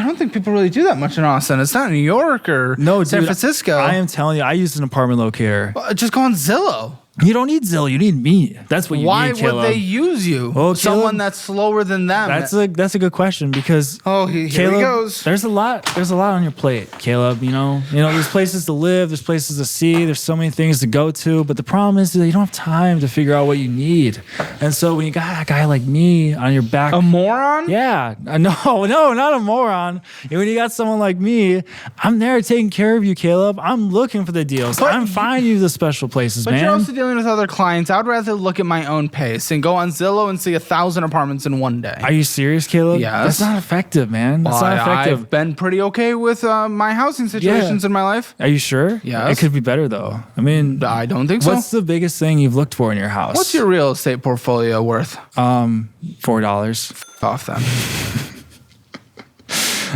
don't think people really do that much in Austin. It's not New York or San Francisco. I am telling you, I used an apartment locator. Well, just go on Zillow. You don't need Zillow. You need me. That's what you Why need, Caleb. would they use you? Oh, Someone Caleb, that's slower than them. That's a good question because here he Caleb, goes. There's a lot on your plate, Caleb. You know, there's places to live, there's places to see, there's so many things to go to. But the problem is that you don't have time to figure out what you need. And so when you got a guy like me on your back, A moron? yeah, no, not a moron. And when you got someone like me, I'm there taking care of you, Caleb. I'm looking for the deals. But I'm finding you the special places, But man. you're also dealing with other clients. I'd rather look at my own pace and go on Zillow and see 1,000 apartments in one day. Are you serious, Caleb? Yes. That's not effective, man. That's not effective. I've been pretty okay with my housing situations in my life. Are you sure? Yes. It could be better though. I mean, I don't think so. what's the biggest thing you've looked for in your house? What's your real estate portfolio worth? $4? Off then.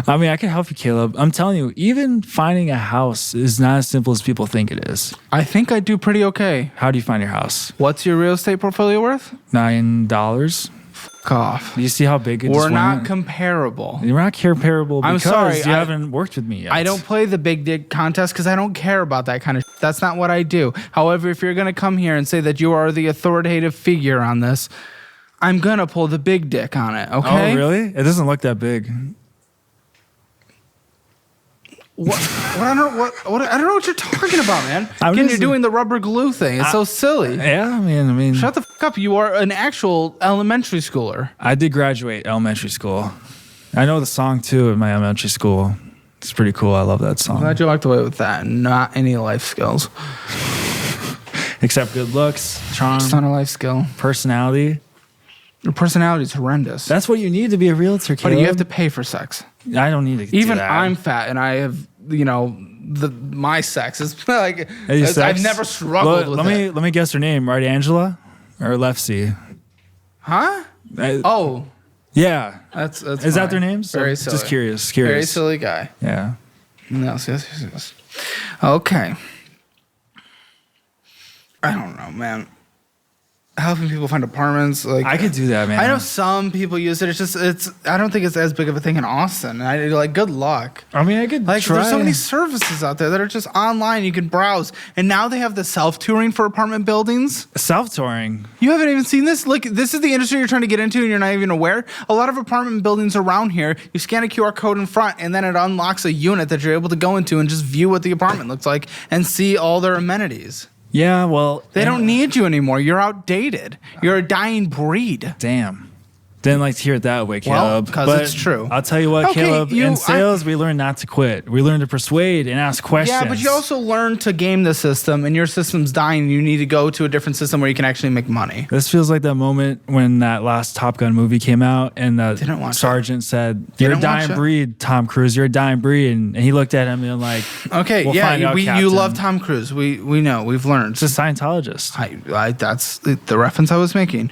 I mean, I can help you, Caleb. I'm telling you, even finding a house is not as simple as people think it is. I think I do pretty okay. How do you find your house? What's your real estate portfolio worth? $9. Fuck off. Do you see how big it is? We're not comparable. You're not comparable I'm because sorry, you haven't worked with me yet. I don't play the big dick contest because I don't care about that kind of shit. That's not what I do. However, if you're going to come here and say that you are the authoritative figure on this, I'm going to pull the big dick on it, okay? Oh, really? It doesn't look that big. I don't know what you're talking about, man. Again, you're doing the rubber glue thing. It's so silly. Yeah, I mean. Shut the fuck up. You are an actual elementary schooler. I did graduate elementary school. I know the song too in my elementary school. It's pretty cool. I love that song. I'm glad you walked away with that. Not any life skills. Except good looks, charm, It's not a life skill. personality. Your personality is horrendous. That's what you need to be a realtor, But Caleb. you have to pay for sex. I don't need to Even do that. I'm fat and I have, my sex is like, Are you I've sex? never struggled with it. Let me guess her name. Right, Angela or Lefsy? Huh? Oh, Yeah. that's Is that fine. their names? Very I'm silly. Just curious. Very silly guy. Yeah. Yes. Okay. I don't know, man. Helping people find apartments, like I could do that, man. I know some people use it. I don't think it's as big of a thing in Austin. Good luck. I mean, I could Like try. there's so many services out there that are just online. You can browse, and now they have the self-touring for apartment buildings. Self-touring. You haven't even seen this? Look, this is the industry you're trying to get into, and you're not even aware. A lot of apartment buildings around here, you scan a QR code in front, and then it unlocks a unit that you're able to go into and just view what the apartment looks like and see all their amenities. Yeah, well, They don't need you anymore. You're outdated. You're a dying breed. Damn. Didn't like to hear it that way, Well, Caleb. 'cause But it's true. I'll tell you what, Okay, Caleb. you- In sales, we learn not to quit. We learn to persuade and ask questions. Yeah, but you also learn to game the system, and your system's dying. And you need to go to a different system where you can actually make money. This feels like that moment when that last Top Gun movie came out and the Didn't watch sergeant said, "You're a Didn't watch dying it. That's Tom Cruise. You're a dying breed." And he looked at him and like, Okay, We'll find out, you Captain. love Tom Cruise. We know. We've learned. "It's a Scientologist." That's the reference I was making.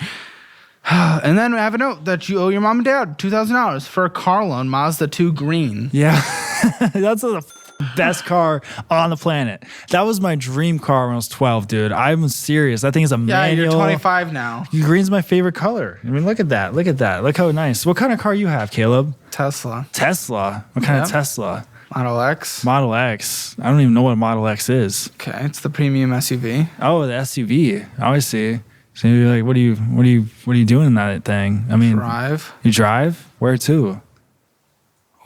And then I have a note that you owe your mom and dad $2,000 for a car loan, Mazda 2 green. Yeah, that's a Best car on the planet. That was my dream car when I was 12, dude. I'm serious. That thing is a Yeah, manual. you're 25 now. Green's my favorite color. I mean, look at that. Look at that. Look how nice. What kind of car you have, Caleb? Tesla. Tesla. What kind of Yeah. Tesla? Model X. Model X. I don't even know what a Model X is. Okay, it's the premium SUV. Oh, the SUV. Oh, I see. So you're like, what are you doing in that thing? I mean, Drive. you drive? Where to?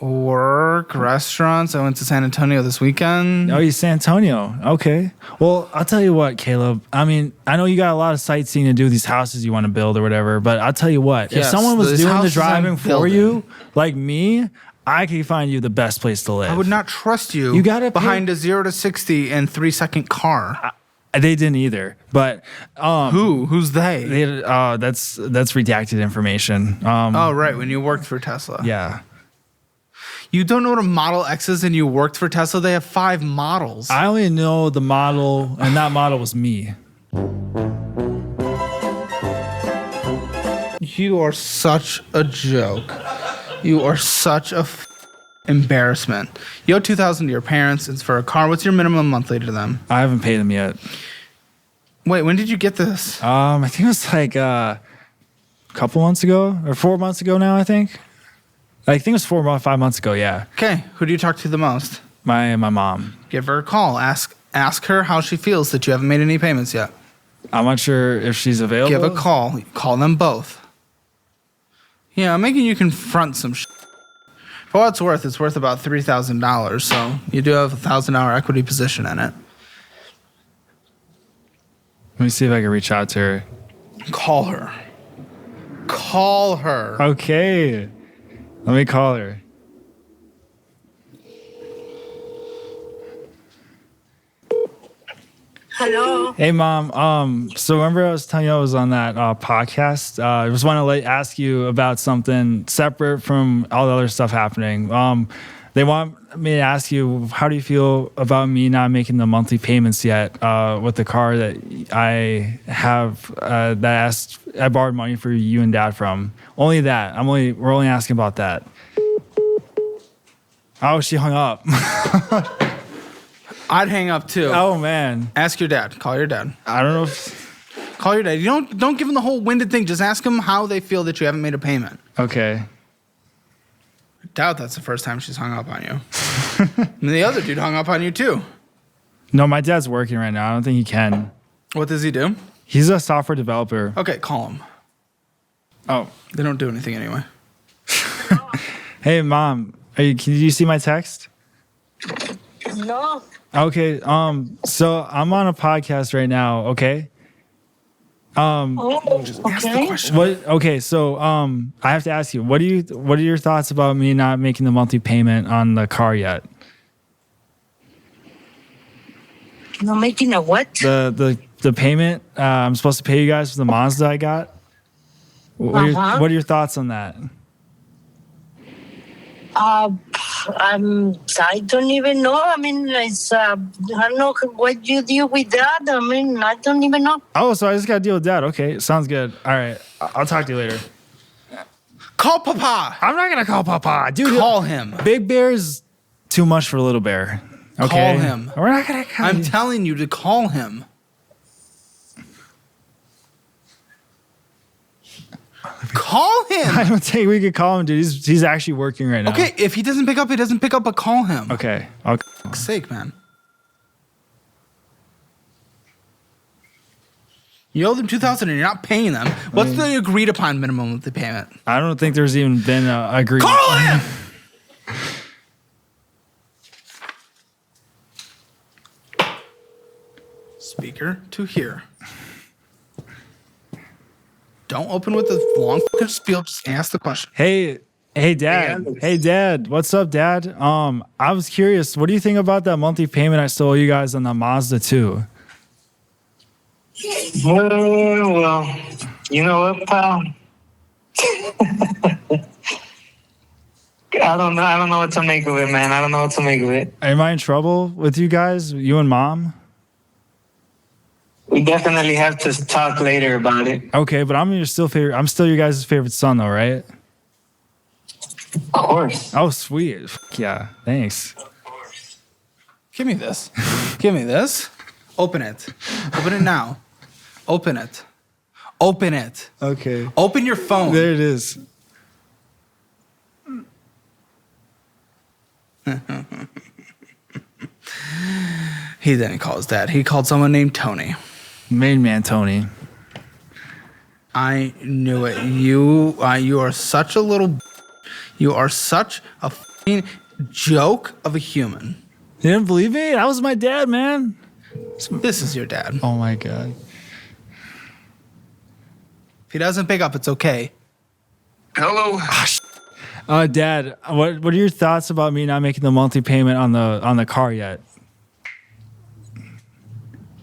Work, restaurants. I went to San Antonio this weekend. Oh, you San Antonio. Okay. Well, I'll tell you what, Caleb. I mean, I know you got a lot of sightseeing to do, these houses you want to build or whatever, but I'll tell you what, if Yes, someone was those doing the houses I'm driving for building. you, like me, I could find you the best place to live. I would not trust you. You gotta pay- behind a 0 to 60 in 3-second car. They didn't either, but Who? Who's they? that's redacted information. Oh, right. When you worked for Tesla. Yeah. You don't know what a Model X is and you worked for Tesla? They have 5 models. I only know the model, and that model was me. You are such a joke. You are such a embarrassment. You owe $2,000 to your parents. It's for a car. What's your minimum monthly to them? I haven't paid them yet. Wait, when did you get this? I think it was like a couple months ago or 4 months ago now, I think. I think it was 5 months ago, yeah. Okay, who do you talk to the most? My mom. Give her a call. Ask her how she feels that you haven't made any payments yet. I'm not sure if she's available. Give a call. Call them both. Yeah, I'm making you confront some shit. For what it's worth about $3,000, so you do have a $1,000 equity position in it. Let me see if I can reach out to her. Call her. Call her. Okay. Let me call her. Hello. Hey, Mom. So remember I was telling you I was on that podcast? I just want to ask you about something separate from all the other stuff happening. They want me to ask you, how do you feel about me not making the monthly payments yet with the car that I have that I borrowed money for you and Dad from? Only that. We're only asking about that. Oh, she hung up. I'd hang up too. Oh man. Ask your dad. Call your dad. I don't know if. Call your dad. You don't give him the whole winded thing. Just ask him how they feel that you haven't made a payment. Okay. I doubt that's the first time she's hung up on you. And the other dude hung up on you too. No, my dad's working right now. I don't think he can. What does he do? He's a software developer. Okay, call him. Oh. They don't do anything anyway. Hey, Mom. Can you see my text? No. Okay. So I'm on a podcast right now. Okay. Oh, Ask the okay. question. What? Okay. So I have to ask you, what are your thoughts about me not making the monthly payment on the car yet? Not making a what? The payment I'm supposed to pay you guys for the Mazda I got. What are your thoughts on that? I don't even know. I mean, it's, I don't know what you do with that. I mean, I don't even know. Oh, so I just got to deal with that. Okay. Sounds good. All right. I'll talk to you later. Call Papa. I'm not going to call Papa. Dude, Call him. Big Bear's too much for Little Bear. Okay? Call him. We're not going to call I'm telling you to call him. Call him. I don't think we could call him, dude. He's actually working right now. Okay, if he doesn't pick up, he doesn't pick up, but call him. Okay. For fuck's sake, man. You owe them $2,000 and you're not paying them. What's the agreed upon minimum monthly payment? I don't think there's even been a agreement. Call him! Speaker to here. Don't open with the long fucking spiel. Just ask the question. Hey, Dad. Hey, Dad. What's up, Dad? I was curious. What do you think about that monthly payment I still owe you guys on the Mazda 2? Well, you know what, pal? I don't know what to make of it, man. I don't know what to make of it. Am I in trouble with you guys? You and Mom? We definitely have to talk later about it. Okay, but I'm still your guys' favorite son, though, right? Of course. Oh, sweet. Fuck yeah. Thanks. Give me this. Give me this. Open it. Open it now. Open it. Open it. Okay. Open your phone. There it is. He didn't call his dad. He called someone named Tony. Main man Tony. I knew it. You are such a little. You are such a fucking joke of a human. You didn't believe me? That was my dad, man. This is your dad. Oh my God. If he doesn't pick up, it's okay. Hello. Dad, what are your thoughts about me not making the monthly payment on the car yet?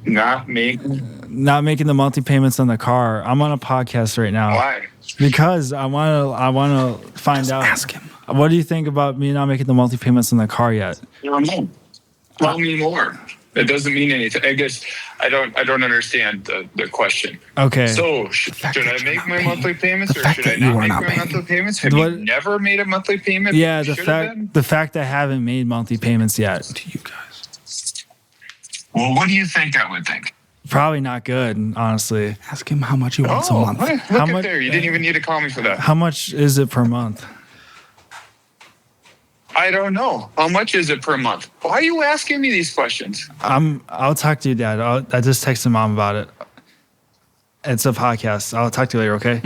Not me. Not making the monthly payments on the car. I'm on a podcast right now. Why? Because I want to find Just out. ask him. What do you think about me not making the monthly payments on the car yet? Tell me more. It doesn't mean anything. I guess I don't understand the question. Okay. So should I make my monthly payments or fact should I that you not are make not my paying. monthly payments? Have What- you never made a monthly payment? Yeah, Should have been? the fact I haven't made monthly payments yet. To you guys. Well, what do you think I would think? Probably not good, honestly. Ask him how much he wants a Oh, month. look How at much- there. You didn't even need to call me for that. How much is it per month? I don't know. How much is it per month? Why are you asking me these questions? I'll talk to you, Dad. I just texted Mom about it. It's a podcast. I'll talk to you later, okay?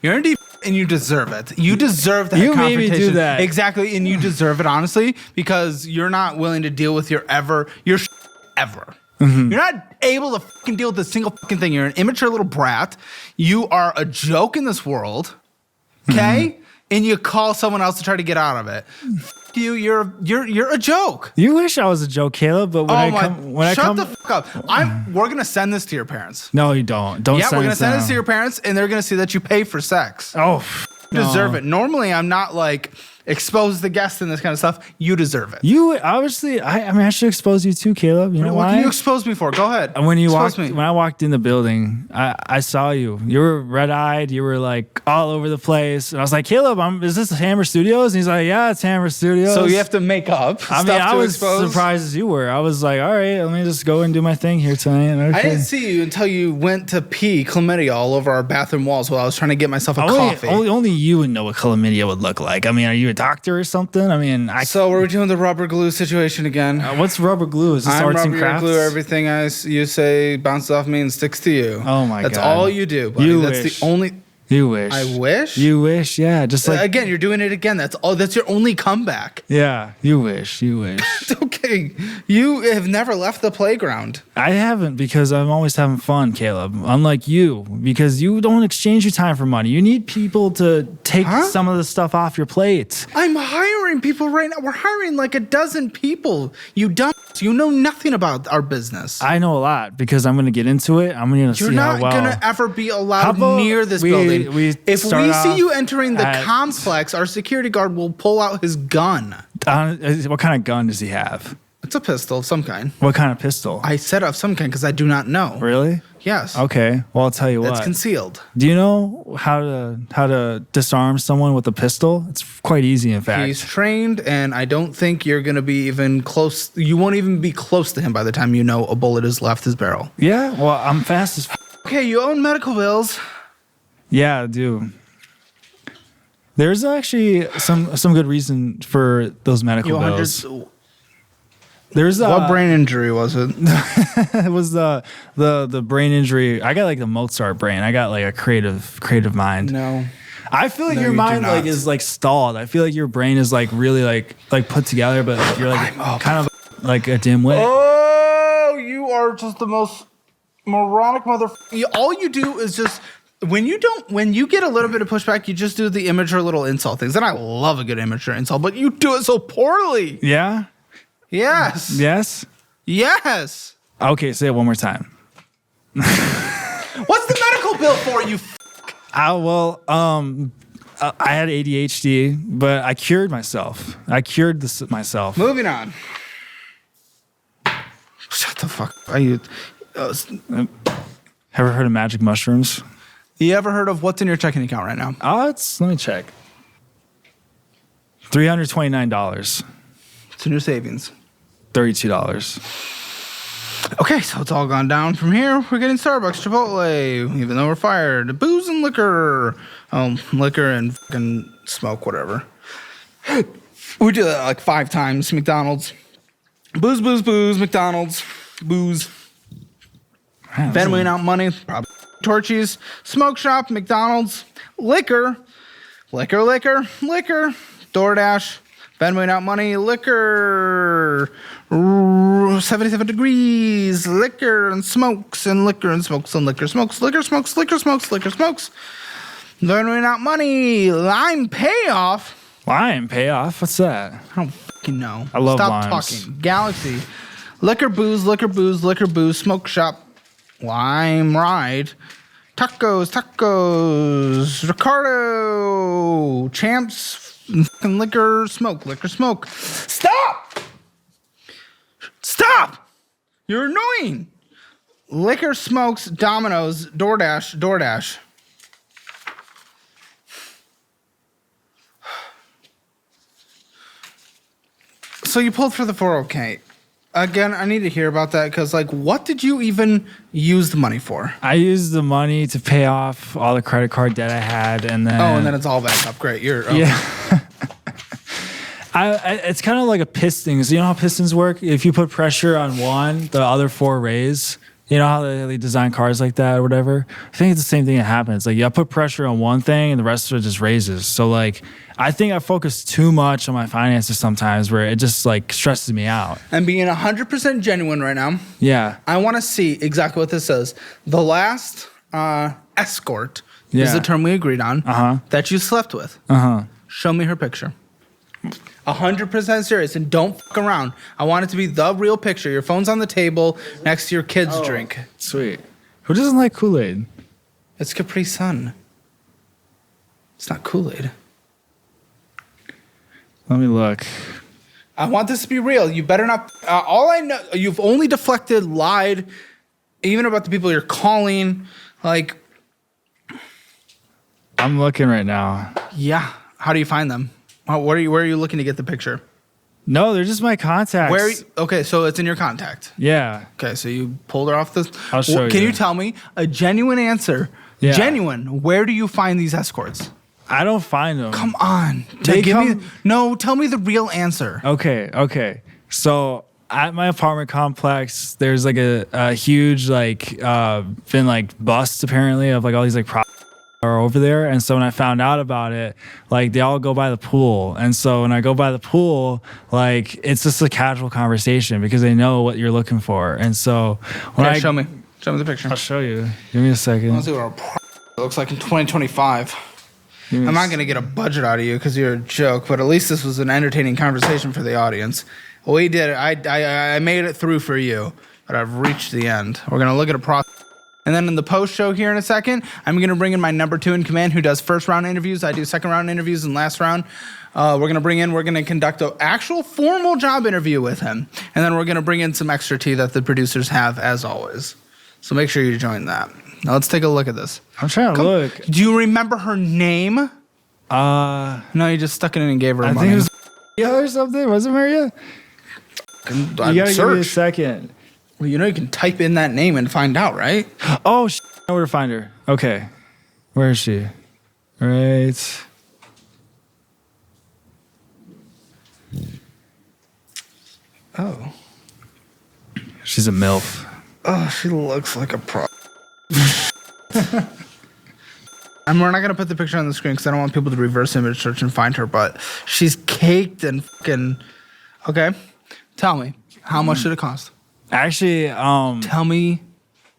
You're in deep and you deserve it. You deserve that You made me do confrontation. that. Exactly, and you deserve it, honestly, because you're not willing to deal with your ever. Mm-hmm. You're not able to fucking deal with a single fucking thing. You're an immature little brat. You are a joke in this world, okay? Mm-hmm. And you call someone else to try to get out of it. F- you, you're a joke. You wish I was a joke, Caleb, but Shut the fuck up. We're gonna send this to your parents. No, you don't. Don't Yeah, send we're gonna this send this down. to your parents, and they're gonna see that you pay for sex. Oh, You deserve it. Normally, I'm not like expose the guest and this kind of stuff. You deserve it. you obviously. I should expose you too, Caleb. You know What why? can you expose me for? Go ahead. When Expose I walked in the building, I saw you. You were red-eyed. You were like all over the place, and I was like, "Caleb, is this Hammer Studios?" And he's like, "Yeah, it's Hammer Studios." So you have to make up. I mean, stuff I to was expose. surprised as you were. I was like, "All right, let me just go and do my thing here tonight." Okay. I didn't see you until you went to pee chlamydia all over our bathroom walls while I was trying to get myself a coffee. Only you would know what chlamydia would look like. I mean, are you a doctor or something? I mean, So we're doing the rubber glue situation again. what's rubber glue? Is this I'm arts and rubber crafts? glue. Everything you say bounces off me and sticks to you. Oh my That's God. all you do, buddy. You That's wish. the only. You wish. I wish. You wish. Yeah, just like Again, you're doing it again. That's all. That's your only comeback. yeah. You wish. You wish. It's okay. You have never left the playground. I haven't because I'm always having fun, Caleb. Unlike you, because you don't exchange your time for money. You need people to take some of the stuff off your plate. I'm hiring people right now. We're hiring like a dozen people. You dumb. You know nothing about our business. I know a lot because I'm going to get into it. I'm going to see You're how not well. gonna ever be How allowed about near this we building. If start we see off you entering the at- complex, our security guard will pull out his gun. What kind of gun does he have? It's a pistol of some kind. What kind of pistol? I said of some kind because I do not know. Really? Yes. Okay. Well, I'll tell you That's what. concealed. Do you know how to disarm someone with a pistol? It's quite easy, in fact. He's trained, and I don't think you're going to be even close. You won't even be close to him by the time you know a bullet has left his barrel. Yeah. Well, I'm fast as. Okay, you own medical bills. Yeah, I do. There's actually some good reason for those medical bills. There's What brain injury was it? it was the brain injury. I got like the Mozart brain. I got like a creative mind. No. I feel like No, your you do mind like not. is like stalled. I feel like your brain is like really like put together, but like, you're like kind of like a dimwit. Oh, you are just the most moronic motherfucker. All you do is just when you get a little bit of pushback, you just do the immature little insult things. And I love a good immature insult, but you do it so poorly. Yeah. Yes. Yes. Yes. Okay. Say it one more time. What's the medical bill for you? I had ADHD, but I cured myself. I cured this myself. Moving on. Shut the fuck up. Ever heard of magic mushrooms? You ever heard of what's in your checking account right now? Let me check. $329. It's in your savings. $32. Okay, so it's all gone down from here. We're getting Starbucks, Chipotle, even though we're fired. Booze and liquor. Liquor and fucking smoke, whatever. We do that like 5 times. McDonald's. Booze, booze, booze. McDonald's. Booze. Venmoing out money. Probably Torchies. Smoke shop. McDonald's. Liquor. Liquor, liquor, liquor. DoorDash. Venmoing out money. Liquor. 77 degrees. Liquor and smokes and liquor and smokes and liquor smokes. Liquor smokes, liquor smokes, liquor smokes. Venmoing out money. Lime payoff. Lime payoff? What's that? I don't fucking know. I love Stop limes. talking. Galaxy. Liquor booze, liquor booze, liquor booze. Smoke shop. Lime ride. Tacos, tacos. Ricardo. Champs. Fucking liquor smoke, liquor smoke. Stop! Stop! You're annoying. Liquor smokes, Domino's, DoorDash, DoorDash. So you pulled for the 401k. Again, I need to hear about that because, like, what did you even use the money for? I used the money to pay off all the credit card debt I had, and then Oh, and then it's all back up. Great. You're okay. yeah. It's kind of like a piston. So you know how pistons work? If you put pressure on one, the other 4 raise. You know how they design cars like that or whatever? I think it's the same thing that happens. Like, you put pressure on one thing and the rest of it just raises. So, like, I think I focus too much on my finances sometimes where it just, like, stresses me out. I'm being 100% genuine right now. Yeah. I want to see exactly what this says. The last escort is Yeah. the term we agreed on that you slept with. Show me her picture. 100% serious, and don't fuck around. I want it to be the real picture. Your phone's on the table next to your kid's drink. Sweet. Who doesn't like Kool-Aid? It's Capri Sun. It's not Kool-Aid. Let me look. I want this to be real. You better not. All I know, you've only deflected, lied, even about the people you're calling. Like, I'm looking right now. yeah. How do you find them? Where are you looking to get the picture? No, they're just my contacts. Okay, so it's in your contact. Yeah. Okay, so you pulled her off this. I'll show Can you. you tell me a genuine answer? Yeah. Genuine. Where do you find these escorts? I don't find them. Come on. They Tell me the real answer. Okay. So at my apartment complex, there's like a huge been like busts apparently of like all these like are over there. And so when I found out about it, like they all go by the pool. And so when I go by the pool, like it's just a casual conversation because they know what you're looking for. And so when Show me the picture. I'll show you. Give me a second. Let's see what our looks like in 2025. I'm not going to get a budget out of you because you're a joke, but at least this was an entertaining conversation for the audience. We did it. I made it through for you, but I've reached the end. We're going to look at a process. And then in the post show here in a second, I'm going to bring in my number 2 in command who does first round interviews. I do second round interviews and last round. We're going to conduct an actual formal job interview with him. And then we're going to bring in some extra tea that the producers have as always. So make sure you join that. Now let's take a look at this. I'm trying to look. Do you remember her name? No, you just stuck it in and gave her I money. think it was Maria or something. Was it Maria? You gotta give me a second. Well, you know you can type in that name and find out, right? Oh, I know where to find her. Okay. Where is she? Right. Oh. She's a MILF. Oh, she looks like a pro. And we're not gonna put the picture on the screen because I don't want people to reverse image search and find her, but she's caked and fucking. Okay. Tell me, how much did it cost? Actually, Tell me,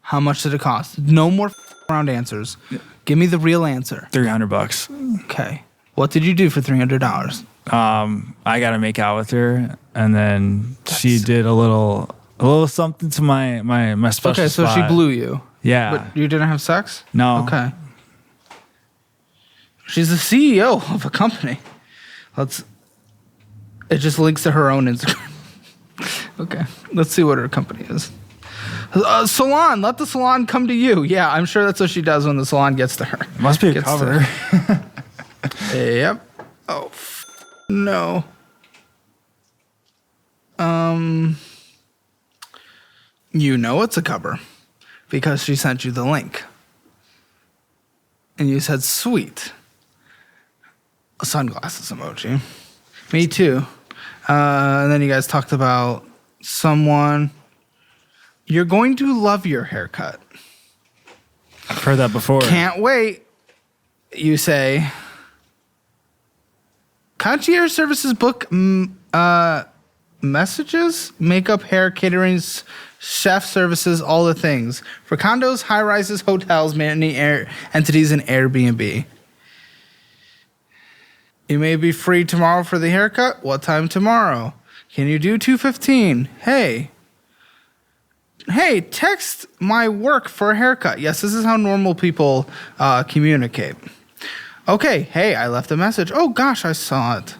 how much did it cost? No more round answers. Give me the real answer. $300. Okay. What did you do for $300? I got to make out with her, and then she did a little something to my special Okay, so she spot. blew you. Yeah. But you didn't have sex? No. Okay. She's the CEO of a company. It just links to her own Instagram. Okay. Let's see what her company is. Salon. Let the salon come to you. Yeah, I'm sure that's what she does when the salon gets to her. Must be a Gets cover. Yep. Oh, No. You know it's a cover because she sent you the link. And you said, sweet. A sunglasses emoji. Me too. And then you guys talked about someone. You're going to love your haircut. I've heard that before. Can't wait. You say, concierge services book messages, makeup, hair, caterings, chef services, all the things. For condos, high rises, hotels, many entities, and Airbnb. You may be free tomorrow for the haircut. What time tomorrow? Can you do 2:15? Hey, text my work for a haircut. Yes, this is how normal people communicate. Okay, hey, I left a message. Oh gosh, I saw it.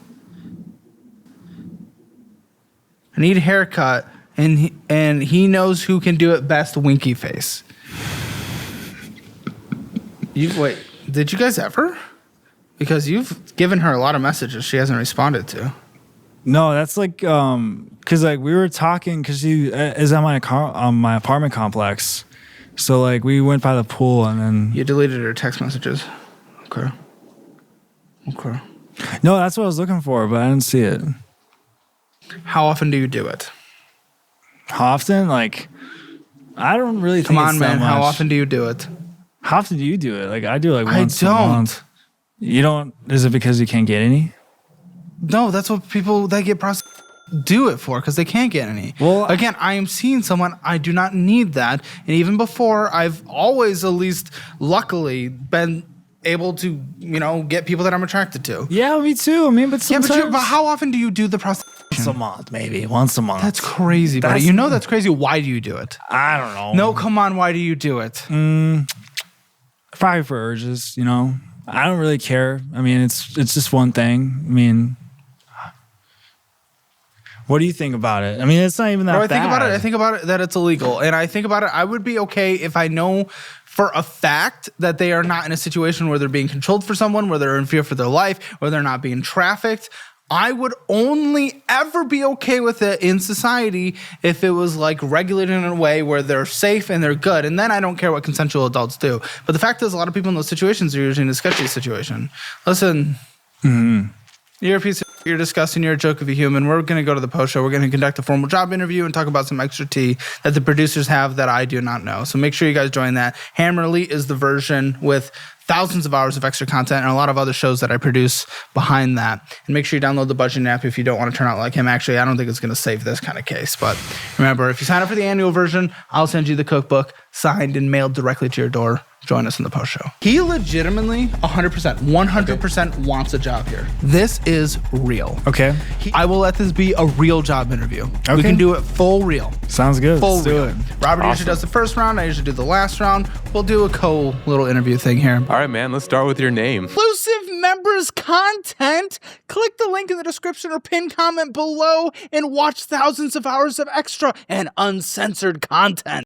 I need a haircut, and he knows who can do it best, winky face. Wait, did you guys ever? Because you've given her a lot of messages she hasn't responded to. No, that's like, cause like we were talking, cause she is at my apartment complex, so like we went by the pool and then You deleted her text messages. Okay. no, that's what I was looking for, but I didn't see it. How often do you do it? How often? Like, I don't really think. Come on, it's that man. much. How often do you do it? How often do you do it? Like I do it like once a don't. month. You don't? Is it because you can't get any? No, that's what people that get do it for, because they can't get any. Well, again, I am seeing someone, I do not need that. And even before, I've always, at least luckily, been able to, get people that I'm attracted to. Yeah, me too. I mean, but sometimes. But how often do you do the prostitution? Once a month, maybe. Once a month. That's crazy, buddy. That's crazy. Why do you do it? I don't know. No, come on. Why do you do it? Probably for urges, I don't really care. I mean, it's just one thing. I mean, what do you think about it? I mean, it's not even that bad. I think about it that it's illegal. And I think about it, I would be okay if I know for a fact that they are not in a situation where they're being controlled for someone, where they're in fear for their life, where they're not being trafficked. I would only ever be okay with it in society if it was like regulated in a way where they're safe and they're good. And then I don't care what consensual adults do. But the fact is, a lot of people in those situations are usually in a sketchy situation. Listen, you're a piece of you're disgusting, you're a joke of a human. We're going to go to the post show. We're going to conduct a formal job interview and talk about some extra tea that the producers have that I do not know. So make sure you guys join that. Hammer Elite is the version with thousands of hours of extra content and a lot of other shows that I produce behind that. And make sure you download the budgeting app if you don't want to turn out like him. Actually, I don't think it's going to save this kind of case. But remember, if you sign up for the annual version, I'll send you the cookbook signed and mailed directly to your door. Join us in the post show. He legitimately 100% wants a job here. This is real. Okay. I will let this be a real job interview. Okay. We can do it full real. Sounds good. Full Let's real. do it. Robert usually does the first round. I usually do the last round. We'll do a little interview thing here. All right, man. Let's start with your name. Exclusive members content. Click the link in the description or pinned comment below and watch thousands of hours of extra and uncensored content.